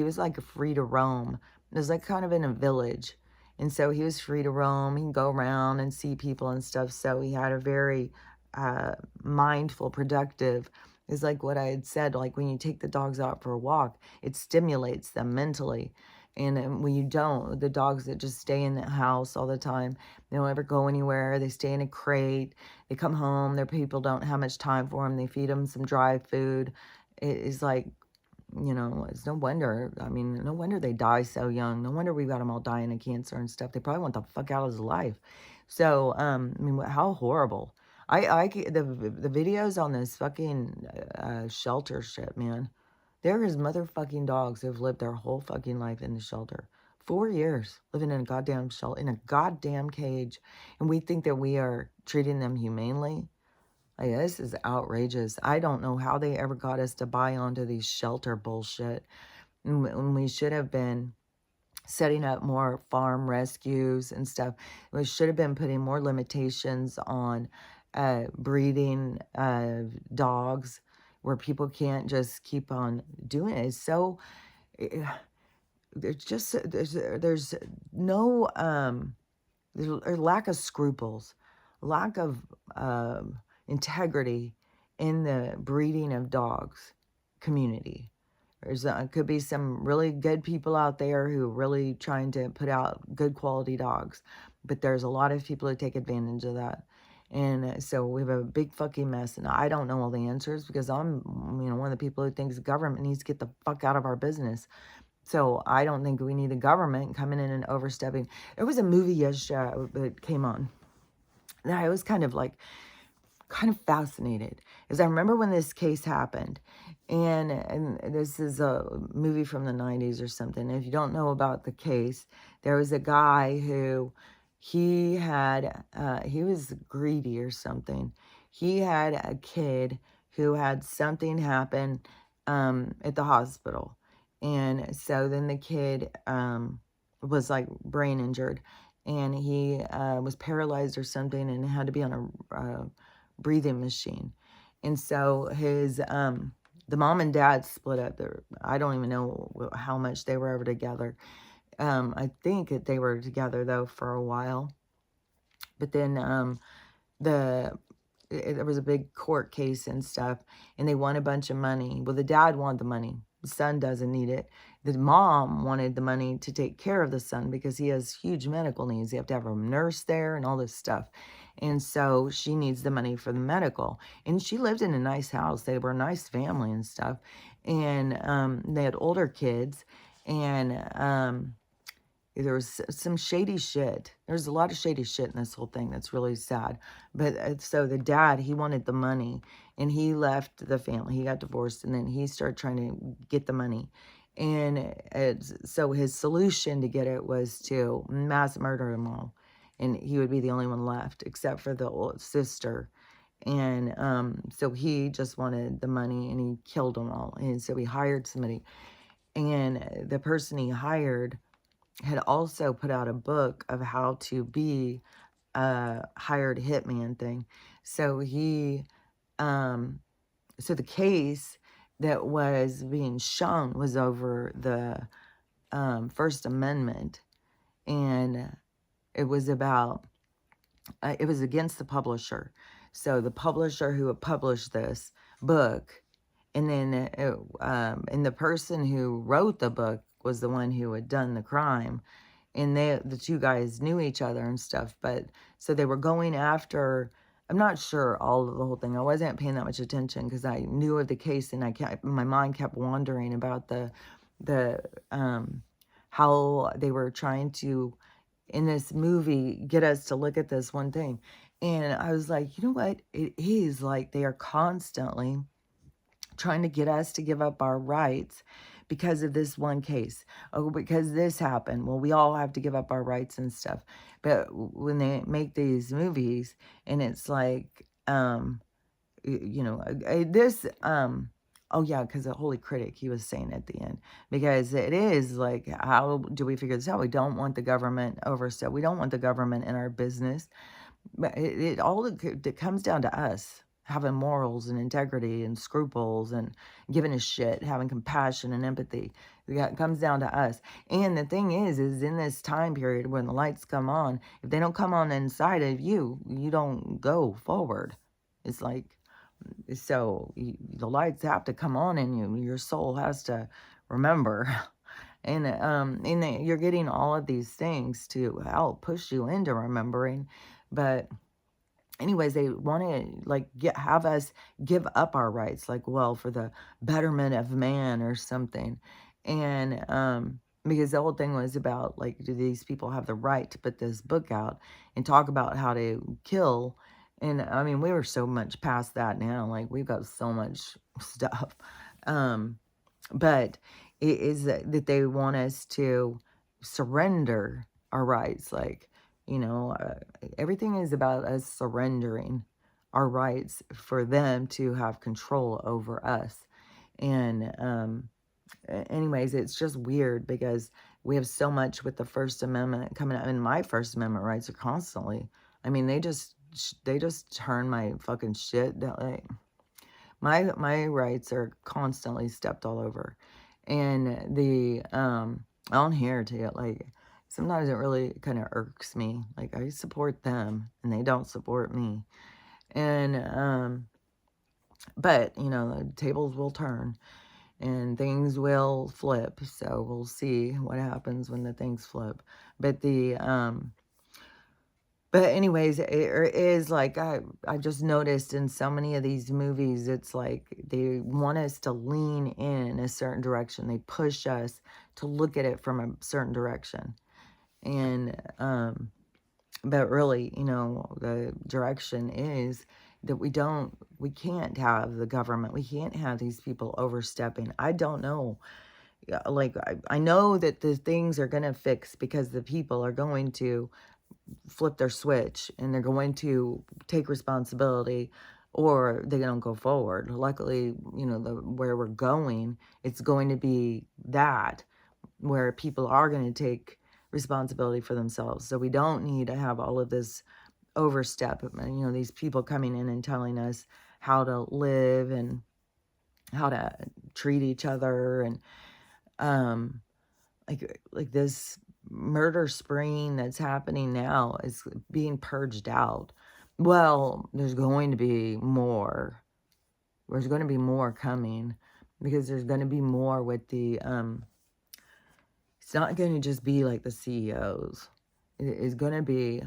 S1: was like free to roam. It was like kind of in a village, and so he was free to roam. He can go around and see people and stuff, so he had a very mindful, productive, is like what I had said, like when you take the dogs out for a walk, it stimulates them mentally. And when you don't, the dogs that just stay in the house all the time, they don't ever go anywhere. They stay in a crate. They come home. Their people don't have much time for them. They feed them some dry food. It is like, it's no wonder. I mean, no wonder they die so young. No wonder we've got them all dying of cancer and stuff. They probably want the fuck out of his life. So, I mean, how horrible. The videos on this fucking shelter shit, man. There is motherfucking dogs who've lived their whole fucking life in the shelter. 4 years living in a goddamn shelter, in a goddamn cage. And we think that we are treating them humanely. Like, this is outrageous. I don't know how they ever got us to buy onto these shelter bullshit. And we should have been setting up more farm rescues and stuff. We should have been putting more limitations on breeding dogs where people can't just keep on doing it. It's so there's no there's a lack of scruples, lack of integrity in the breeding of dogs community. Could be some really good people out there who are really trying to put out good quality dogs, but there's a lot of people who take advantage of that. And so we have a big fucking mess, and I don't know all the answers because I'm, one of the people who thinks the government needs to get the fuck out of our business. So I don't think we need the government coming in and overstepping. There was a movie yesterday that came on that I was kind of fascinated, is I remember when this case happened, and this is a movie from the 90s or something. If you don't know about the case, there was a guy who he was greedy or something. He had a kid who had something happen at the hospital, and so then the kid was like brain injured, and he was paralyzed or something and had to be on a breathing machine. And so the mom and dad split up. I don't even know how much they were ever together. I think that they were together though for a while. But then the there was a big court case and stuff, and they won a bunch of money. Well, the dad wanted the money. The son doesn't need it. The mom wanted the money to take care of the son because he has huge medical needs. You have to have a nurse there and all this stuff. And so she needs the money for the medical. And she lived in a nice house. They were a nice family and stuff. And they had older kids. And there was some shady shit. There's a lot of shady shit in this whole thing that's really sad. But so the dad, he wanted the money, and he left the family. He got divorced, and then he started trying to get the money. And so his solution to get it was to mass murder them all. And he would be the only one left, except for the old sister. And so he just wanted the money, and he killed them all. And so he hired somebody. And the person he hired had also put out a book of how to be a hired hitman thing. So so the case that was being shown was over the First Amendment, and it was about, it was against the publisher. So the publisher who had published this book, and then and the person who wrote the book was the one who had done the crime, and the two guys knew each other and stuff. But so they were going after, I'm not sure all of the whole thing. I wasn't paying that much attention because I knew of the case, and my mind kept wandering about the how they were trying to, in this movie, get us to look at this one thing. And I was like, you know what? It is like they are constantly trying to get us to give up our rights because of this one case. Oh, because this happened. Well, we all have to give up our rights and stuff. But when they make these movies, and it's like, this, oh yeah, because the Holy Critic, he was saying at the end, because it is like, how do we figure this out? We don't want the government overstep. We don't want the government in our business. But it comes down to us having morals and integrity and scruples and giving a shit, having compassion and empathy. It comes down to us. And the thing is in this time period when the lights come on, if they don't come on inside of you, you don't go forward. It's like, so the lights have to come on in you. Your soul has to remember. And you're getting all of these things to help push you into remembering. But anyways, they want to have us give up our rights, like, well, for the betterment of man or something. And because the whole thing was about, like, do these people have the right to put this book out and talk about how to kill? And I mean, we were so much past that now. Like, we've got so much stuff. But it is that they want us to surrender our rights. Like, everything is about us surrendering our rights for them to have control over us. And anyways, it's just weird because we have so much with the First Amendment coming out, and my First Amendment rights are constantly, I mean, they just turn my fucking shit down. Like, my rights are constantly stepped all over. And the on here too, like, sometimes it really kind of irks me. Like, I support them and they don't support me. And but the tables will turn. and things will flip. So we'll see what happens when the things flip. But anyways, it is like I've just noticed in so many of these movies, it's like they want us to lean in a certain direction. They push us to look at it from a certain direction. And but really, the direction is that we can't have the government. We can't have these people overstepping. I don't know. Yeah, like I know that the things are going to fix because the people are going to flip their switch and they're going to take responsibility, or they don't go forward. Luckily, where we're going, it's going to be that where people are going to take responsibility for themselves. So we don't need to have all of this overstep, these people coming in and telling us how to live and how to treat each other. And like this murder spree that's happening now is being purged out. Well, there's going to be more. There's going to be more coming, because there's going to be more with the it's not going to just be like the CEOs. It's going to be,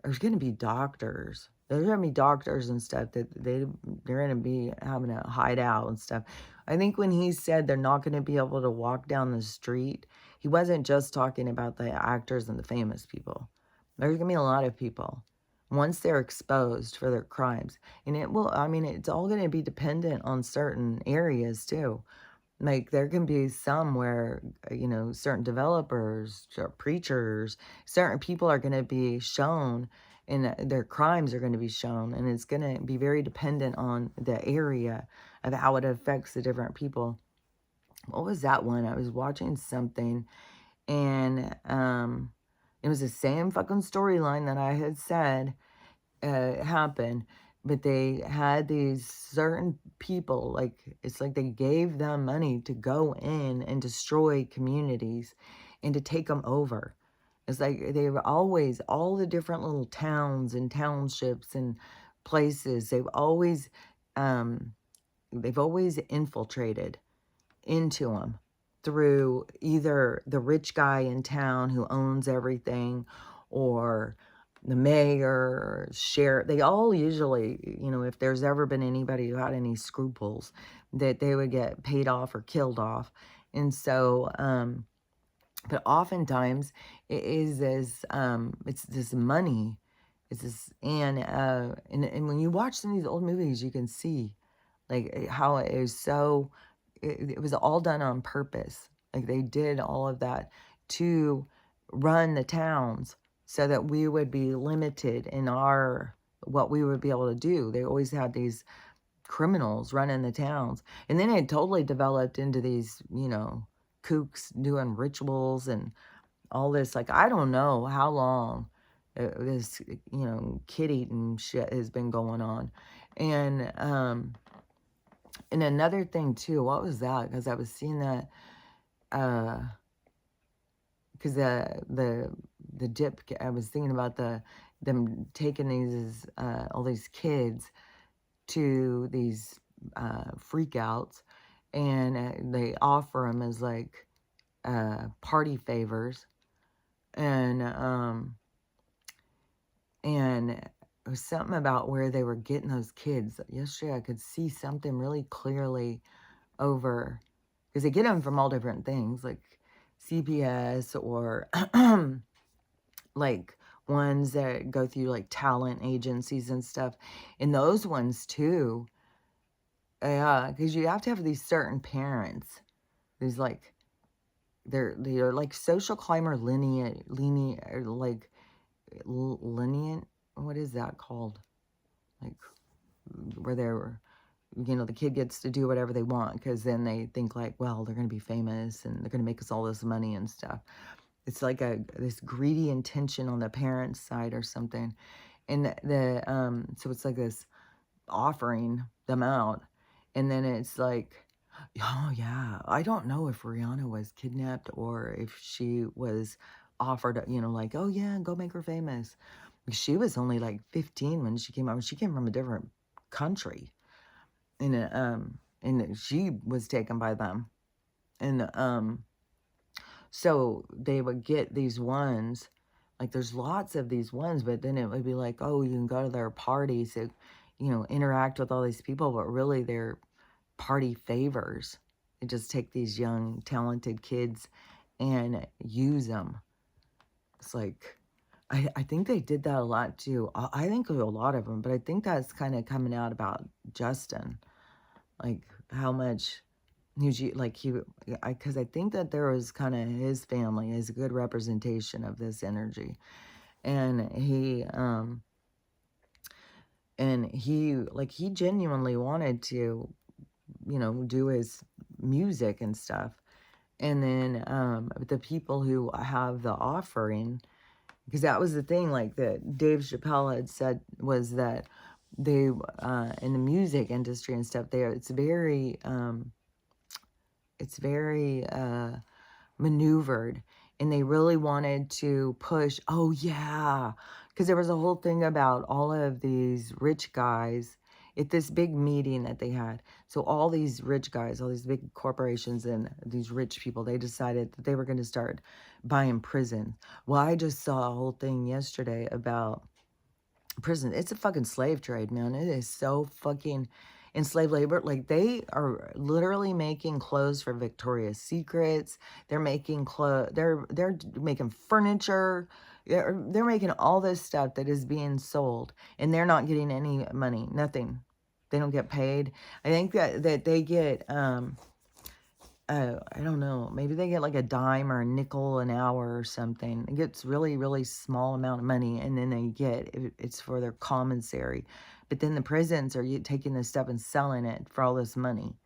S1: there's going to be doctors. There's going to be doctors and stuff that they're going to be having to hide out and stuff. I think when he said they're not going to be able to walk down the street, he wasn't just talking about the actors and the famous people. There's going to be a lot of people once they're exposed for their crimes. And it's all going to be dependent on certain areas too. Like there can be some where, certain developers or preachers, certain people are going to be shown, and their crimes are going to be shown. And it's going to be very dependent on the area of how it affects the different people. What was that one? I was watching something, and it was the same fucking storyline that I had said happen, but they had these certain people, like it's like they gave them money to go in and destroy communities and to take them over. It's like they were always, all the different little towns and townships and places, um they've always infiltrated into them through either the rich guy in town who owns everything, or the mayor or sheriff. They all usually, if there's ever been anybody who had any scruples, that they would get paid off or killed off. And so, but oftentimes it is it's this money. It's this, and when you watch some of these old movies, you can see like how it is so, it was all done on purpose. Like they did all of that to run the towns so that we would be limited in what we would be able to do. They always had these criminals running the towns. And then it totally developed into these, kooks doing rituals and all this. Like, I don't know how long this, kid eating shit has been going on. And another thing too, what was that? Because I was seeing that, because the dip, I was thinking about them taking these all these kids to these freakouts, and they offer them as like party favors, and it was something about where they were getting those kids. Yesterday I could see something really clearly over, because they get them from all different things, like CPS, or like ones that go through like talent agencies and stuff. And those ones too, yeah, because you have to have these certain parents. These like, they're like social climber lenient, or like lenient. What is that called? Like where they're, the kid gets to do whatever they want, because then they think like, well, they're going to be famous and they're going to make us all this money and stuff. It's like this greedy intention on the parents' side or something. And so it's like this offering them out. And then it's like, oh yeah, I don't know if Rihanna was kidnapped or if she was offered, like, oh yeah, go make her famous. She was only like 15 when she came out. She came from a different country. And and she was taken by them. And so they would get these ones, like there's lots of these ones, but then it would be like, oh, you can go to their parties to, interact with all these people, but really they're party favors. They just take these young, talented kids and use them. It's like, I think they did that a lot too. I think of a lot of them, but I think that's kind of coming out about Justin, like how much like because I think that there was kind of his family is a good representation of this energy, and he genuinely wanted to, do his music and stuff, and then the people who have the offering, because that was the thing, like that Dave Chappelle had said, was that they in the music industry and stuff there, it's very maneuvered, and they really wanted to push, oh yeah, because there was a whole thing about all of these rich guys at this big meeting that they had. So all these rich guys, all these big corporations and these rich people, they decided that they were going to start buying prison. Well, I just saw a whole thing yesterday about prison. It's a fucking slave trade, man. It is so fucking enslaved labor. Like they are literally making clothes for Victoria's Secrets. They're making clothes. They're making furniture. They're making all this stuff that is being sold, and they're not getting any money. Nothing. They don't get paid. I think that they get I don't know, maybe they get like a dime or a nickel an hour or something. It gets really, really small amount of money, and then it's for their commissary. But then the prisons are taking this stuff and selling it for all this money.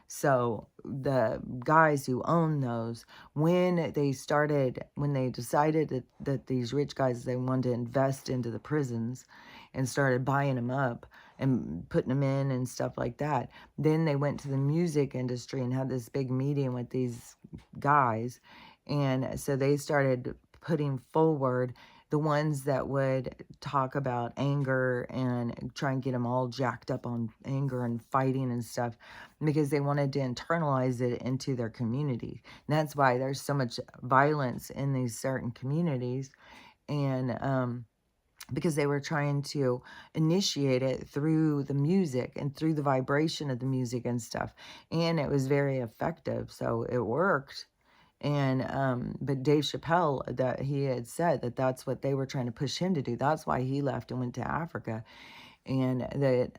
S1: So the guys who own those, when they decided that these rich guys, they wanted to invest into the prisons and started buying them up and putting them in and stuff like that, then they went to the music industry and had this big meeting with these guys. And so they started putting forward the ones that would talk about anger and try and get them all jacked up on anger and fighting and stuff, because they wanted to internalize it into their community. And that's why there's so much violence in these certain communities. And because they were trying to initiate it through the music and through the vibration of the music and stuff. And it was very effective. So it worked. And but Dave Chappelle, that he had said that that's what they were trying to push him to do. That's why he left and went to Africa. And then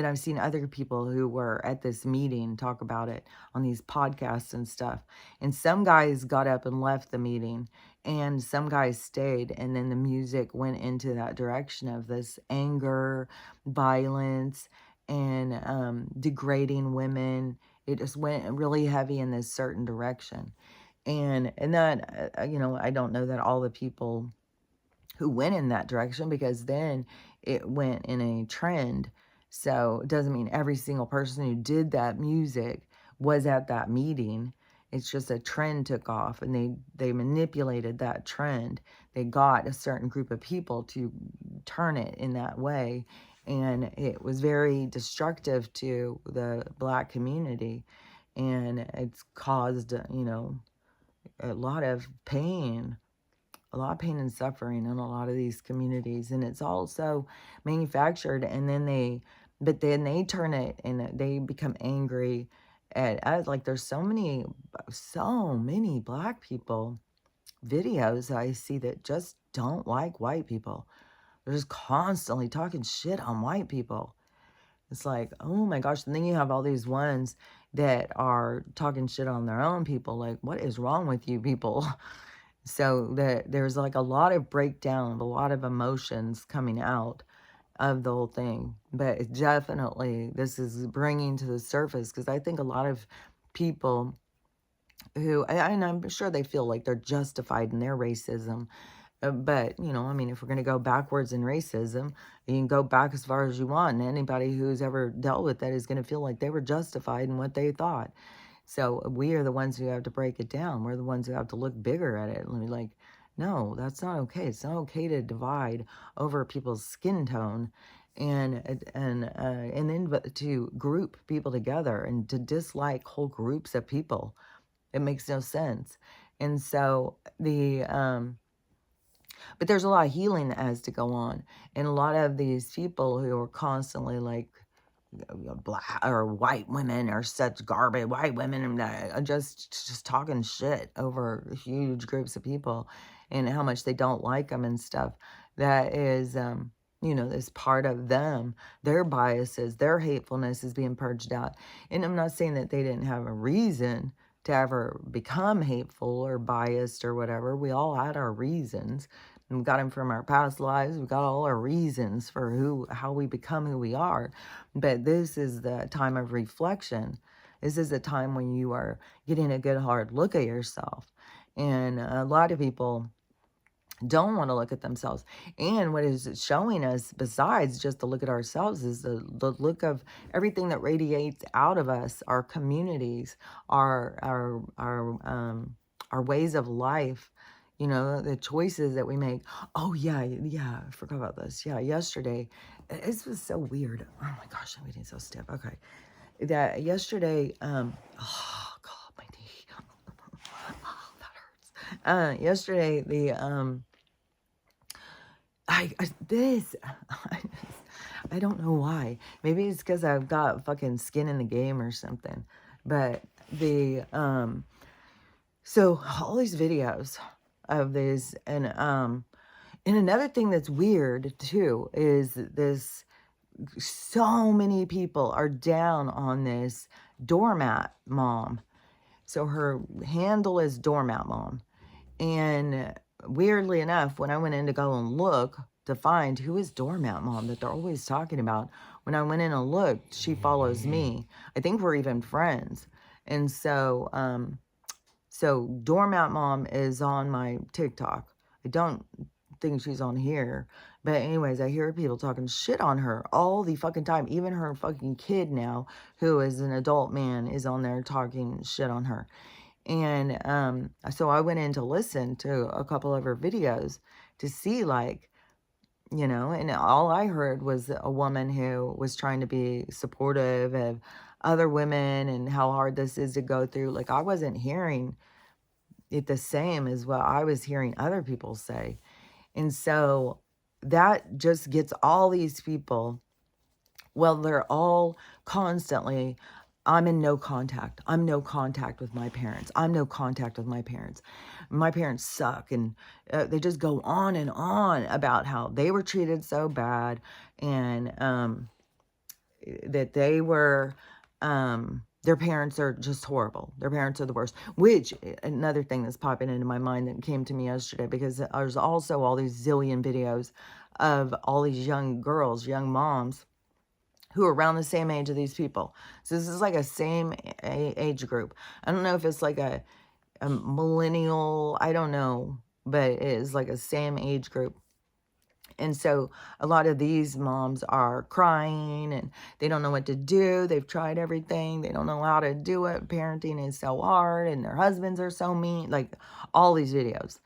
S1: I've seen other people who were at this meeting talk about it on these podcasts and stuff. And some guys got up and left the meeting, and some guys stayed. And then the music went into that direction of this anger, violence, and degrading women. It just went really heavy in this certain direction. And that, I don't know that all the people who went in that direction, because then it went in a trend. So it doesn't mean every single person who did that music was at that meeting. It's just a trend took off, and they manipulated that trend. They got a certain group of people to turn it in that way, and it was very destructive to the Black community, and it's caused, a lot of pain, and suffering in a lot of these communities. And it's also manufactured, and but then they turn it and they become angry at us. Like there's so many Black people videos I see that just don't like white people. They're just constantly talking shit on white people. It's like, oh my gosh. And then you have all these ones that are talking shit on their own people. Like, what is wrong with you people? So there's like a lot of breakdown, a lot of emotions coming out of the whole thing. But it definitely, this is bringing to the surface, because I think a lot of people who, and I'm sure they feel like they're justified in their racism. But, I mean, if we're going to go backwards in racism, you can go back as far as you want. And anybody who's ever dealt with that is going to feel like they were justified in what they thought. So we are the ones who have to break it down. We're the ones who have to look bigger at it and be like, no, that's not okay. It's not okay to divide over people's skin tone. and then but to group people together and to dislike whole groups of people, it makes no sense. And so but there's a lot of healing that has to go on, and a lot of these people who are constantly like, black or white women are such garbage, white women and just talking shit over huge groups of people and how much they don't like them and stuff. That is is part of them, their biases, their hatefulness is being purged out. And I'm not saying that they didn't have a reason to ever become hateful or biased or whatever. We all had our reasons. We got them from our past lives. We got all our reasons for how we become who we are. But this is the time of reflection. This is the time when you are getting a good hard look at yourself. And a lot of people don't want to look at themselves. And what is it showing us, besides just the look at ourselves, is the look of everything that radiates out of us, our communities, our ways of life, the choices that we make. Oh yeah, yeah, I forgot about this. Yeah, yesterday, this was so weird. Oh my gosh, I'm getting so stiff. Okay. That yesterday, oh God, my knee. Oh, that hurts. Yesterday, this, I don't know why. Maybe it's because I've got fucking skin in the game or something. But so all these videos of this, and another thing that's weird too is this, so many people are down on this doormat mom. So her handle is doormat mom. And weirdly enough, when I went in to go and look to find who is doormat mom that they're always talking about, when I went in and looked, she follows me. I think we're even friends. And so doormat mom is on my TikTok. I don't think she's on here. But anyways, I hear people talking shit on her all the fucking time. Even her fucking kid now, who is an adult man, is on there talking shit on her. And so I went in to listen to a couple of her videos to see, like, and all I heard was a woman who was trying to be supportive of other women and how hard this is to go through. Like, I wasn't hearing it the same as what I was hearing other people say. And so that just gets all these people, well, they're all constantly, I'm in no contact. I'm no contact with my parents. I'm no contact with my parents. My parents suck. And they just go on and on about how they were treated so bad, and that they were, their parents are just horrible. Their parents are the worst. Which, another thing that's popping into my mind that came to me yesterday, because there's also all these zillion videos of all these young girls, young moms, who are around the same age of these people. So this is like a same age group. I don't know if it's like a millennial, I don't know, but it is like a same age group. And so a lot of these moms are crying and they don't know what to do. They've tried everything. They don't know how to do it. Parenting is so hard and their husbands are so mean, like all these videos.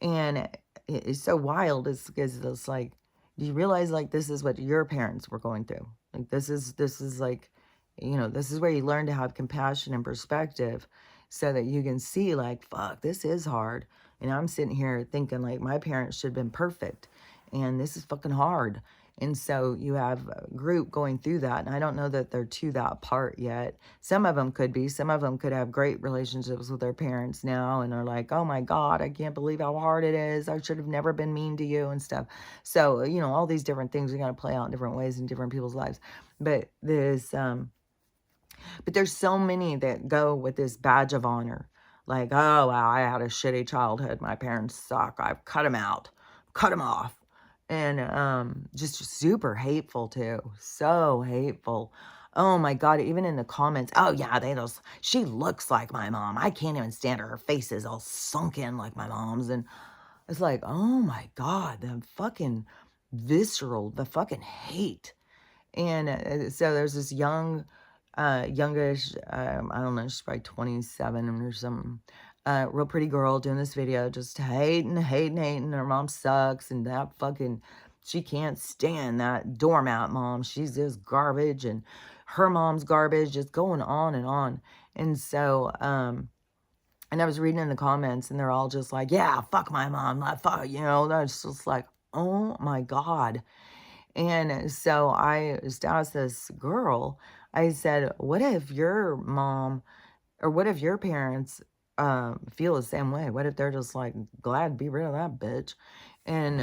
S1: And it's so wild. It's because it's like, do you realize like this is what your parents were going through? Like this is like, this is where you learn to have compassion and perspective so that you can see like, fuck, this is hard. And I'm sitting here thinking like my parents should have been perfect. And this is fucking hard. And so you have a group going through that. And I don't know that they're to that part yet. Some of them could be. Some of them could have great relationships with their parents now and are like, oh my God, I can't believe how hard it is. I should have never been mean to you and stuff. So, all these different things are going to play out in different ways in different people's lives. But there's so many that go with this badge of honor. Like, oh, wow, I had a shitty childhood. My parents suck. I've cut them out, cut them off. And just super hateful too. So hateful. Oh my God, even in the comments. Oh yeah, she looks like my mom. I can't even stand her. Her face is all sunken like my mom's. And it's like, oh my God, the fucking visceral, the fucking hate. And so there's this youngish, I don't know, she's probably 27 or something. Real pretty girl doing this video, just hating. Her mom sucks and that fucking She can't stand that doormat mom. She's just garbage, and her mom's garbage, just going on and on. And so, and I was reading in the comments, and they're all just like, yeah, fuck my mom. Fuck, that's just like, oh my God. And so I just asked this girl, I said, what if your mom, or what if your parents feel the same way? What if they're just like, glad to be rid of that bitch? And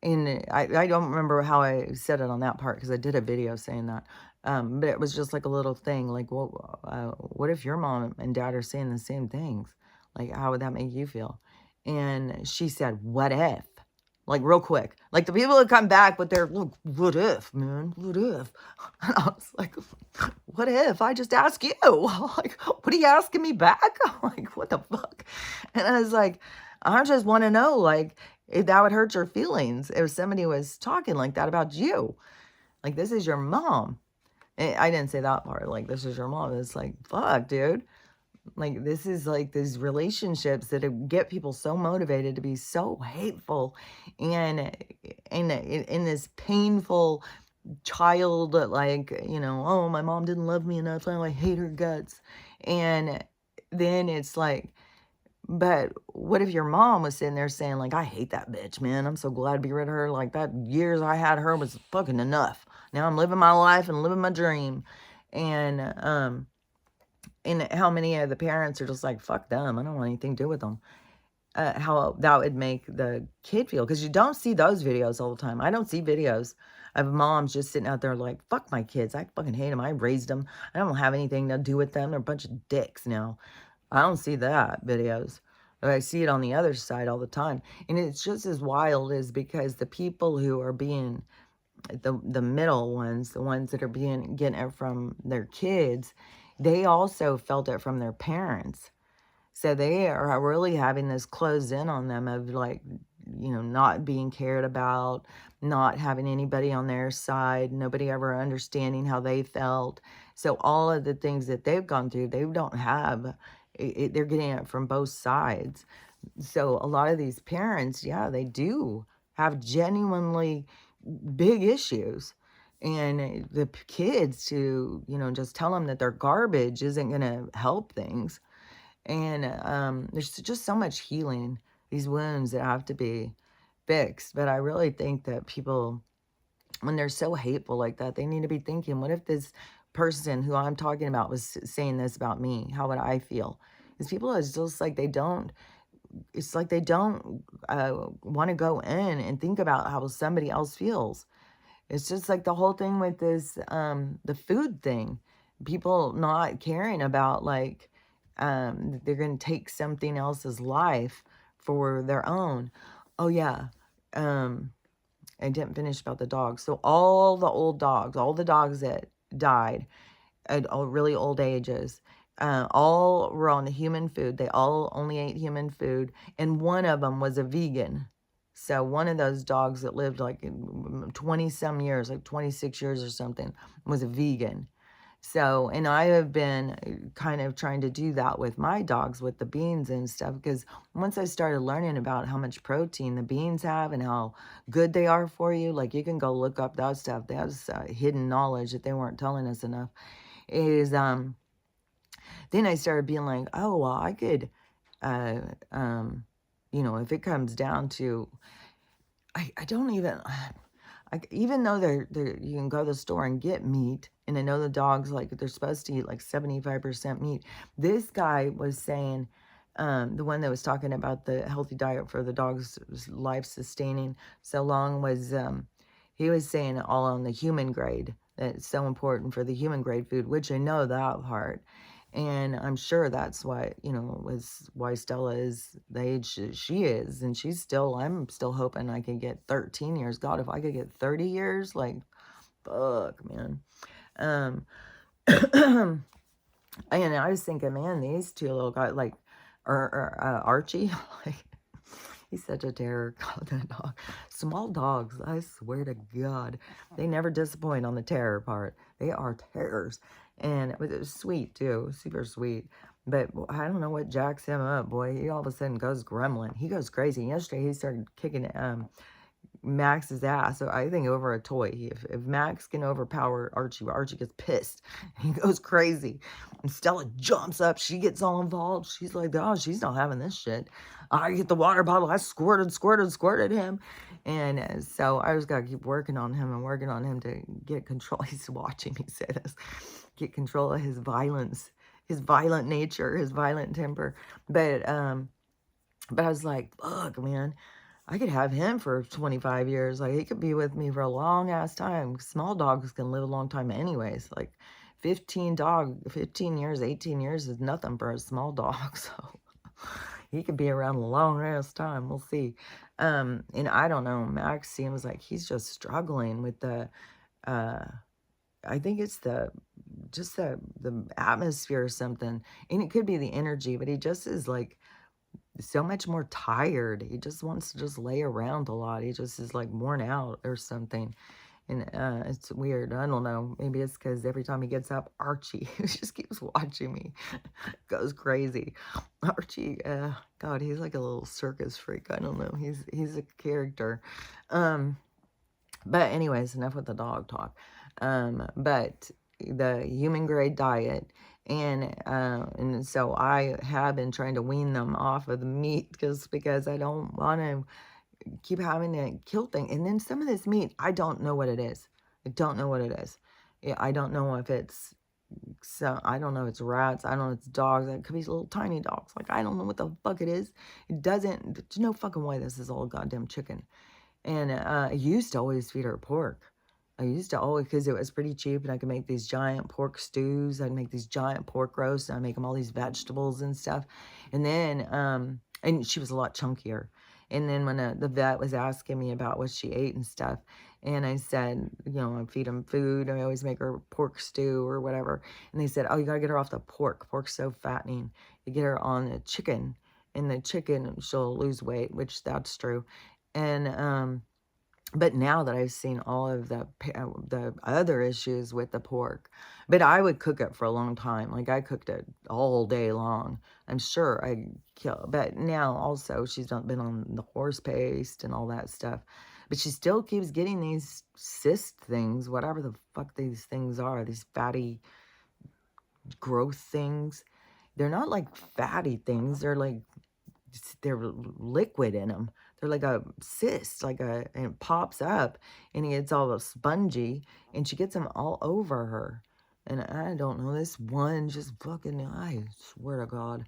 S1: I don't remember how I said it on that part, because I did a video saying that. But it was just like a little thing, like, well, what if your mom and dad are saying the same things? Like, how would that make you feel? And she said, what if? Like, real quick. Like, the people that come back with their, look, what if, man? What if? And I was like, what if I just ask you? Like, what are you asking me back? Like, what the fuck? And I was like, I just want to know, like, if that would hurt your feelings if somebody was talking like that about you. Like, this is your mom. I didn't say that part. Like, this is your mom. It's like, fuck, dude. Like, this is like these relationships that get people so motivated to be so hateful and in this painful child, like, oh, my mom didn't love me enough. Oh, I hate her guts. And then it's like, but what if your mom was sitting there saying, like, I hate that bitch, man. I'm so glad to be rid of her. Like, that years I had her was fucking enough. Now I'm living my life and living my dream. And how many of the parents are just like, fuck them. I don't want anything to do with them. How that would make the kid feel. Because you don't see those videos all the time. I don't see videos of moms just sitting out there like, fuck my kids. I fucking hate them. I raised them. I don't have anything to do with them. They're a bunch of dicks now. I don't see that videos. But I see it on the other side all the time. And it's just as wild as, because the people who are being, the middle ones, the ones that are getting it from their kids, they also felt it from their parents. So they are really having this closed in on them of, like, not being cared about, not having anybody on their side, nobody ever understanding how they felt. So all of the things that they've gone through, they don't have. They're getting it from both sides. So a lot of these parents, yeah, they do have genuinely big issues. And the kids to, just tell them that they're garbage isn't going to help things. And there's just so much healing, these wounds that have to be fixed. But I really think that people, when they're so hateful like that, they need to be thinking, what if this person who I'm talking about was saying this about me? How would I feel? Because people, it's just like they don't, it's like they don't want to go in and think about how somebody else feels. It's just like the whole thing with this, the food thing. People not caring about, like, they're going to take something else's life for their own. Oh, yeah. I didn't finish about the dogs. So all the old dogs, all the dogs that died at really old ages, all were on human food. They all only ate human food. And one of them was a vegan. So one of those dogs that lived like 20 some years, like 26 years or something, was a vegan. So, and I have been kind of trying to do that with my dogs with the beans and stuff, because once I started learning about how much protein the beans have and how good they are for you, like, you can go look up that stuff. That's hidden knowledge that they weren't telling us enough. Is then I started being like, oh, well, I could, if it comes down to, I don't even, even though you can go to the store and get meat, and I know the dogs, like, they're supposed to eat like 75% meat. This guy was saying, the one that was talking about the healthy diet for the dog's life sustaining so long, was, he was saying all on the human grade, that it's so important for the human grade food, which I know that part. And I'm sure that's why, was why Stella is the age she is. And I'm still hoping I can get 13 years. God, if I could get 30 years, like, fuck, man. Um, and I was thinking, man, these two little guys, like, Archie, like, he's such a terror. God, that dog. Small dogs, I swear to God, they never disappoint on the terror part. They are terrors. And it was sweet, too. Super sweet. But I don't know what jacks him up, boy. He all of a sudden goes gremlin. He goes crazy. Yesterday, he started kicking Max's ass, so I think over a toy. If Max can overpower Archie, Archie gets pissed. He goes crazy. And Stella jumps up. She gets all involved. She's like, oh, she's not having this shit. I get the water bottle. I squirted him. And so I just got to keep working on him and working on him to get control. He's watching me say this. Get control of his violence, his violent nature, his violent temper. But I was like, fuck, man. I could have him for 25 years. Like, he could be with me for a long ass time. Small dogs can live a long time anyways. Like, 15 years, 18 years is nothing for a small dog. So he could be around a long ass time. We'll see. And I don't know. Max seems like he's just struggling with the, I think it's just the atmosphere or something. And it could be the energy, but he just is like, so much more tired. He just wants to just lay around a lot. He just is like worn out or something. And it's weird. I don't know. Maybe it's because every time he gets up, Archie just keeps watching me. Goes crazy. Archie, God, he's like a little circus freak. I don't know. He's a character. But anyways, enough with the dog talk. But the human grade diet, and so I have been trying to wean them off of the meat because I don't want to keep having to kill things. And then some of this meat, I don't know what it is. I don't know what it is. I don't know if it's I don't know if it's rats. I don't know if it's dogs. It could be little tiny dogs. Like, I don't know what the fuck it is. There's no fucking way this is all goddamn chicken. And I used to always feed her pork. I used to always, because it was pretty cheap, and I could make these giant pork stews. I'd make these giant pork roasts, and I'd make them all these vegetables and stuff. And then, and she was a lot chunkier. And then when the vet was asking me about what she ate and stuff, and I said, you know, I feed them food. I always make her pork stew or whatever. And they said, oh, you got to get her off the pork. Pork's so fattening. You get her on the chicken. And the chicken, she'll lose weight, which that's true. And, but now that I've seen all of the other issues with the pork, but I would cook it for a long time. Like, I cooked it all day long. I'm sure I kill, but now also she's not been on the horse paste and all that stuff, but she still keeps getting these cyst things, whatever the fuck these things are, these fatty growth things. They're not like fatty things. They're liquid in them. They're like a cyst, and it pops up, and it's all spongy, and she gets them all over her. And I don't know, this one just fucking, I swear to God.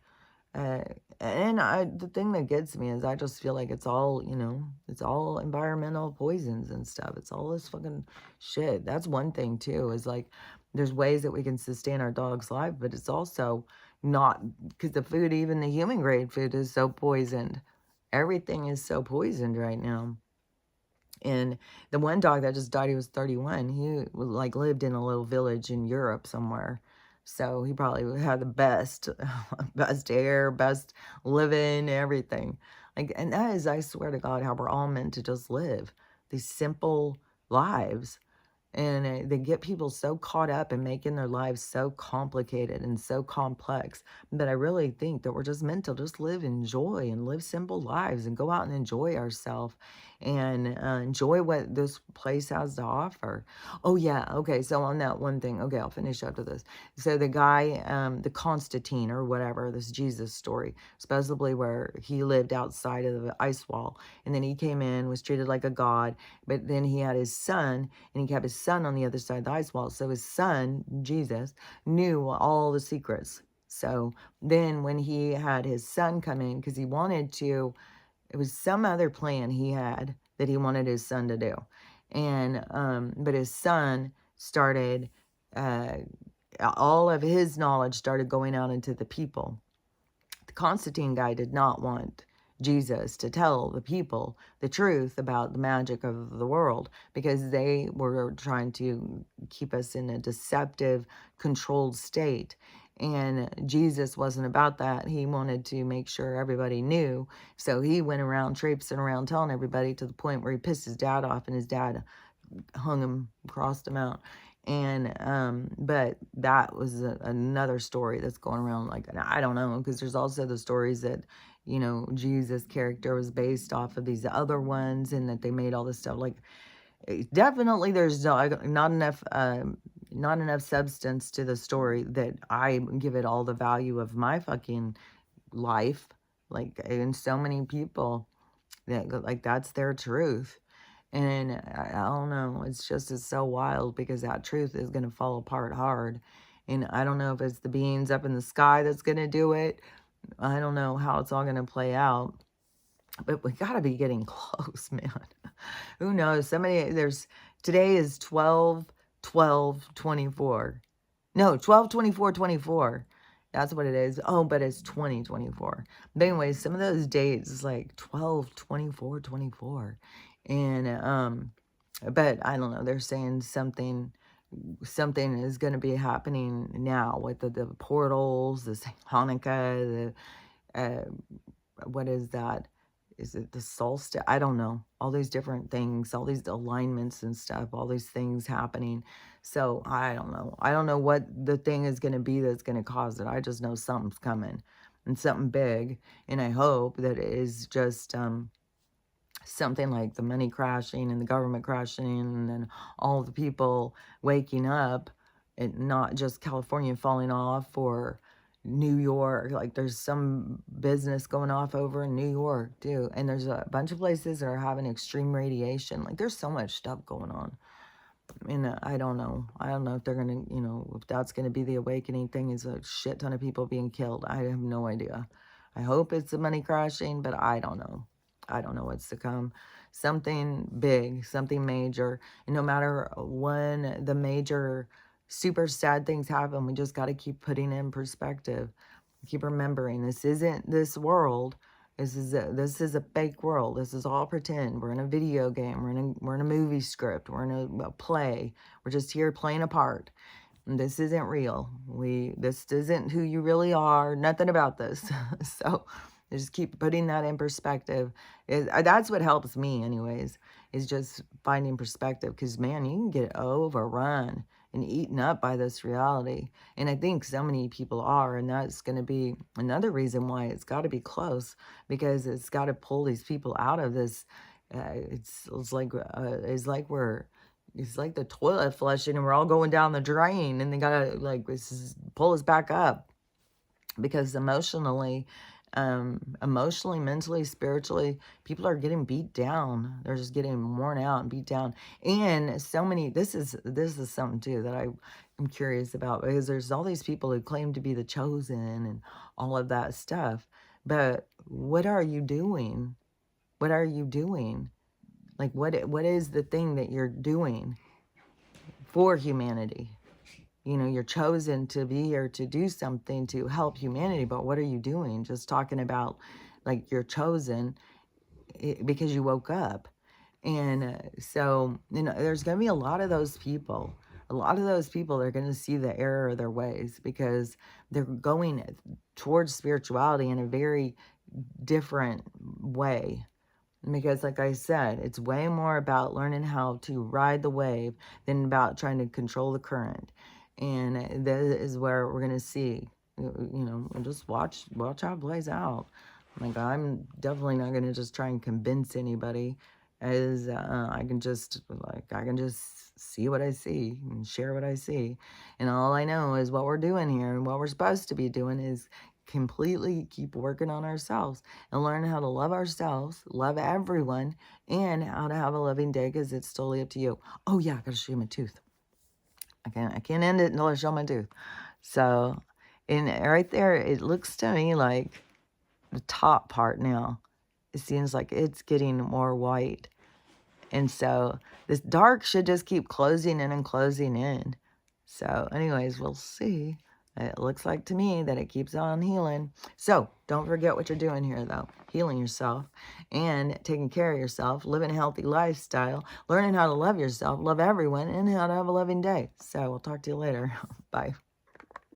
S1: The thing that gets me is I just feel like it's all, you know, it's all environmental poisons and stuff. It's all this fucking shit. That's one thing too, is like, there's ways that we can sustain our dog's life, but it's also not, because the food, even the human grade food, is so poisoned. Everything is so poisoned right now. And the one dog that just died, he was 31. He like lived in a little village in Europe somewhere. So he probably had the best, best air, best living, everything. Like, and that is, I swear to God, how we're all meant to just live these simple lives. And they get people so caught up in making their lives so complicated and so complex. But I really think that we're just meant to just live in joy and live simple lives and go out and enjoy ourselves and enjoy what this place has to offer. Oh, yeah. Okay. So on that one thing, okay, I'll finish up with this. So the guy, the Constantine or whatever, this Jesus story, supposedly where he lived outside of the ice wall. And then he came in, was treated like a god. But then he had his son, and he kept his son on the other side of the ice wall. So his son, Jesus, knew all the secrets. So then when he had his son come in, because he wanted to, it was some other plan he had that he wanted his son to do. And, but his son started, all of his knowledge started going out into the people. The Constantine guy did not want Jesus to tell the people the truth about the magic of the world, because they were trying to keep us in a deceptive, controlled state. And Jesus wasn't about that. He wanted to make sure everybody knew. So he went around traipsing around telling everybody, to the point where he pissed his dad off, and his dad hung him, crossed him out. And, but that was another story that's going around. Like, and I don't know, because there's also the stories that, Jesus' character was based off of these other ones and that they made all this stuff. Like, definitely there's not enough substance to the story that I give it all the value of my fucking life. Like, and so many people that, like, that's their truth. And I don't know, it's so wild because that truth is going to fall apart hard. And I don't know if it's the beings up in the sky that's going to do it. I don't know how it's all going to play out, but we got to be getting close, man. Who knows? Today is 12/12/24. No, 12/24/24. That's what it is. Oh, but it's 2024. But anyways, some of those dates is like 12/24/24. And, but I don't know. They're saying something is going to be happening now with the portals, this Hanukkah, uh, what is that? Is it the solstice? I don't know. All these different things, all these alignments and stuff, all these things happening. So I don't know. I don't know what the thing is going to be that's going to cause it. I just know something's coming and something big. And I hope that it is just something like the money crashing and the government crashing and then all the people waking up, and not just California falling off or New York. Like, there's some business going off over in New York too, and there's a bunch of places that are having extreme radiation. Like, there's so much stuff going on. And I don't know. I don't know if they're gonna, if that's gonna be the awakening thing, is a shit ton of people being killed. I have no idea. I hope it's the money crashing, but I don't know. I don't know what's to come. Something big, something major. And no matter when the major, super sad things happen, we just got to keep putting it in perspective. Keep remembering this isn't this world. This is a fake world. This is all pretend. We're in a video game. We're in a movie script. We're in a play. We're just here playing a part. And this isn't real. This isn't who you really are. Nothing about this. So just keep putting that in perspective. That's what helps me, anyways, is just finding perspective. Because, man, you can get overrun and eaten up by this reality. And I think so many people are. And that's going to be another reason why it's got to be close, because it's got to pull these people out of this. It's like the toilet flushing and we're all going down the drain, and they gotta pull us back up, because emotionally, mentally, spiritually, people are getting beat down. They're just getting worn out and beat down. And so many, this is something too that I am curious about, because there's all these people who claim to be the chosen and all of that stuff. But what are you doing? What are you doing? Like, what is the thing that you're doing for humanity? You're chosen to be here to do something to help humanity, but what are you doing? Just talking about, like, you're chosen because you woke up. And so, there's going to be a lot of those people. A lot of those people are going to see the error of their ways, because they're going towards spirituality in a very different way. Because, like I said, it's way more about learning how to ride the wave than about trying to control the current. And that is where we're going to see, just watch how it plays out. Like, I'm definitely not going to just try and convince anybody, as I can just see what I see and share what I see. And all I know is what we're doing here, and what we're supposed to be doing is completely keep working on ourselves and learn how to love ourselves, love everyone, and how to have a loving day, because it's totally up to you. Oh yeah, I gotta show you my tooth. I can't end it until I show my tooth. So, and right there, it looks to me like the top part now, it seems like it's getting more white. And so this dark should just keep closing in and closing in. So anyways, we'll see. It looks like to me that it keeps on healing. So don't forget what you're doing here, though. Healing yourself and taking care of yourself, living a healthy lifestyle, learning how to love yourself, love everyone, and how to have a loving day. So we'll talk to you later. Bye.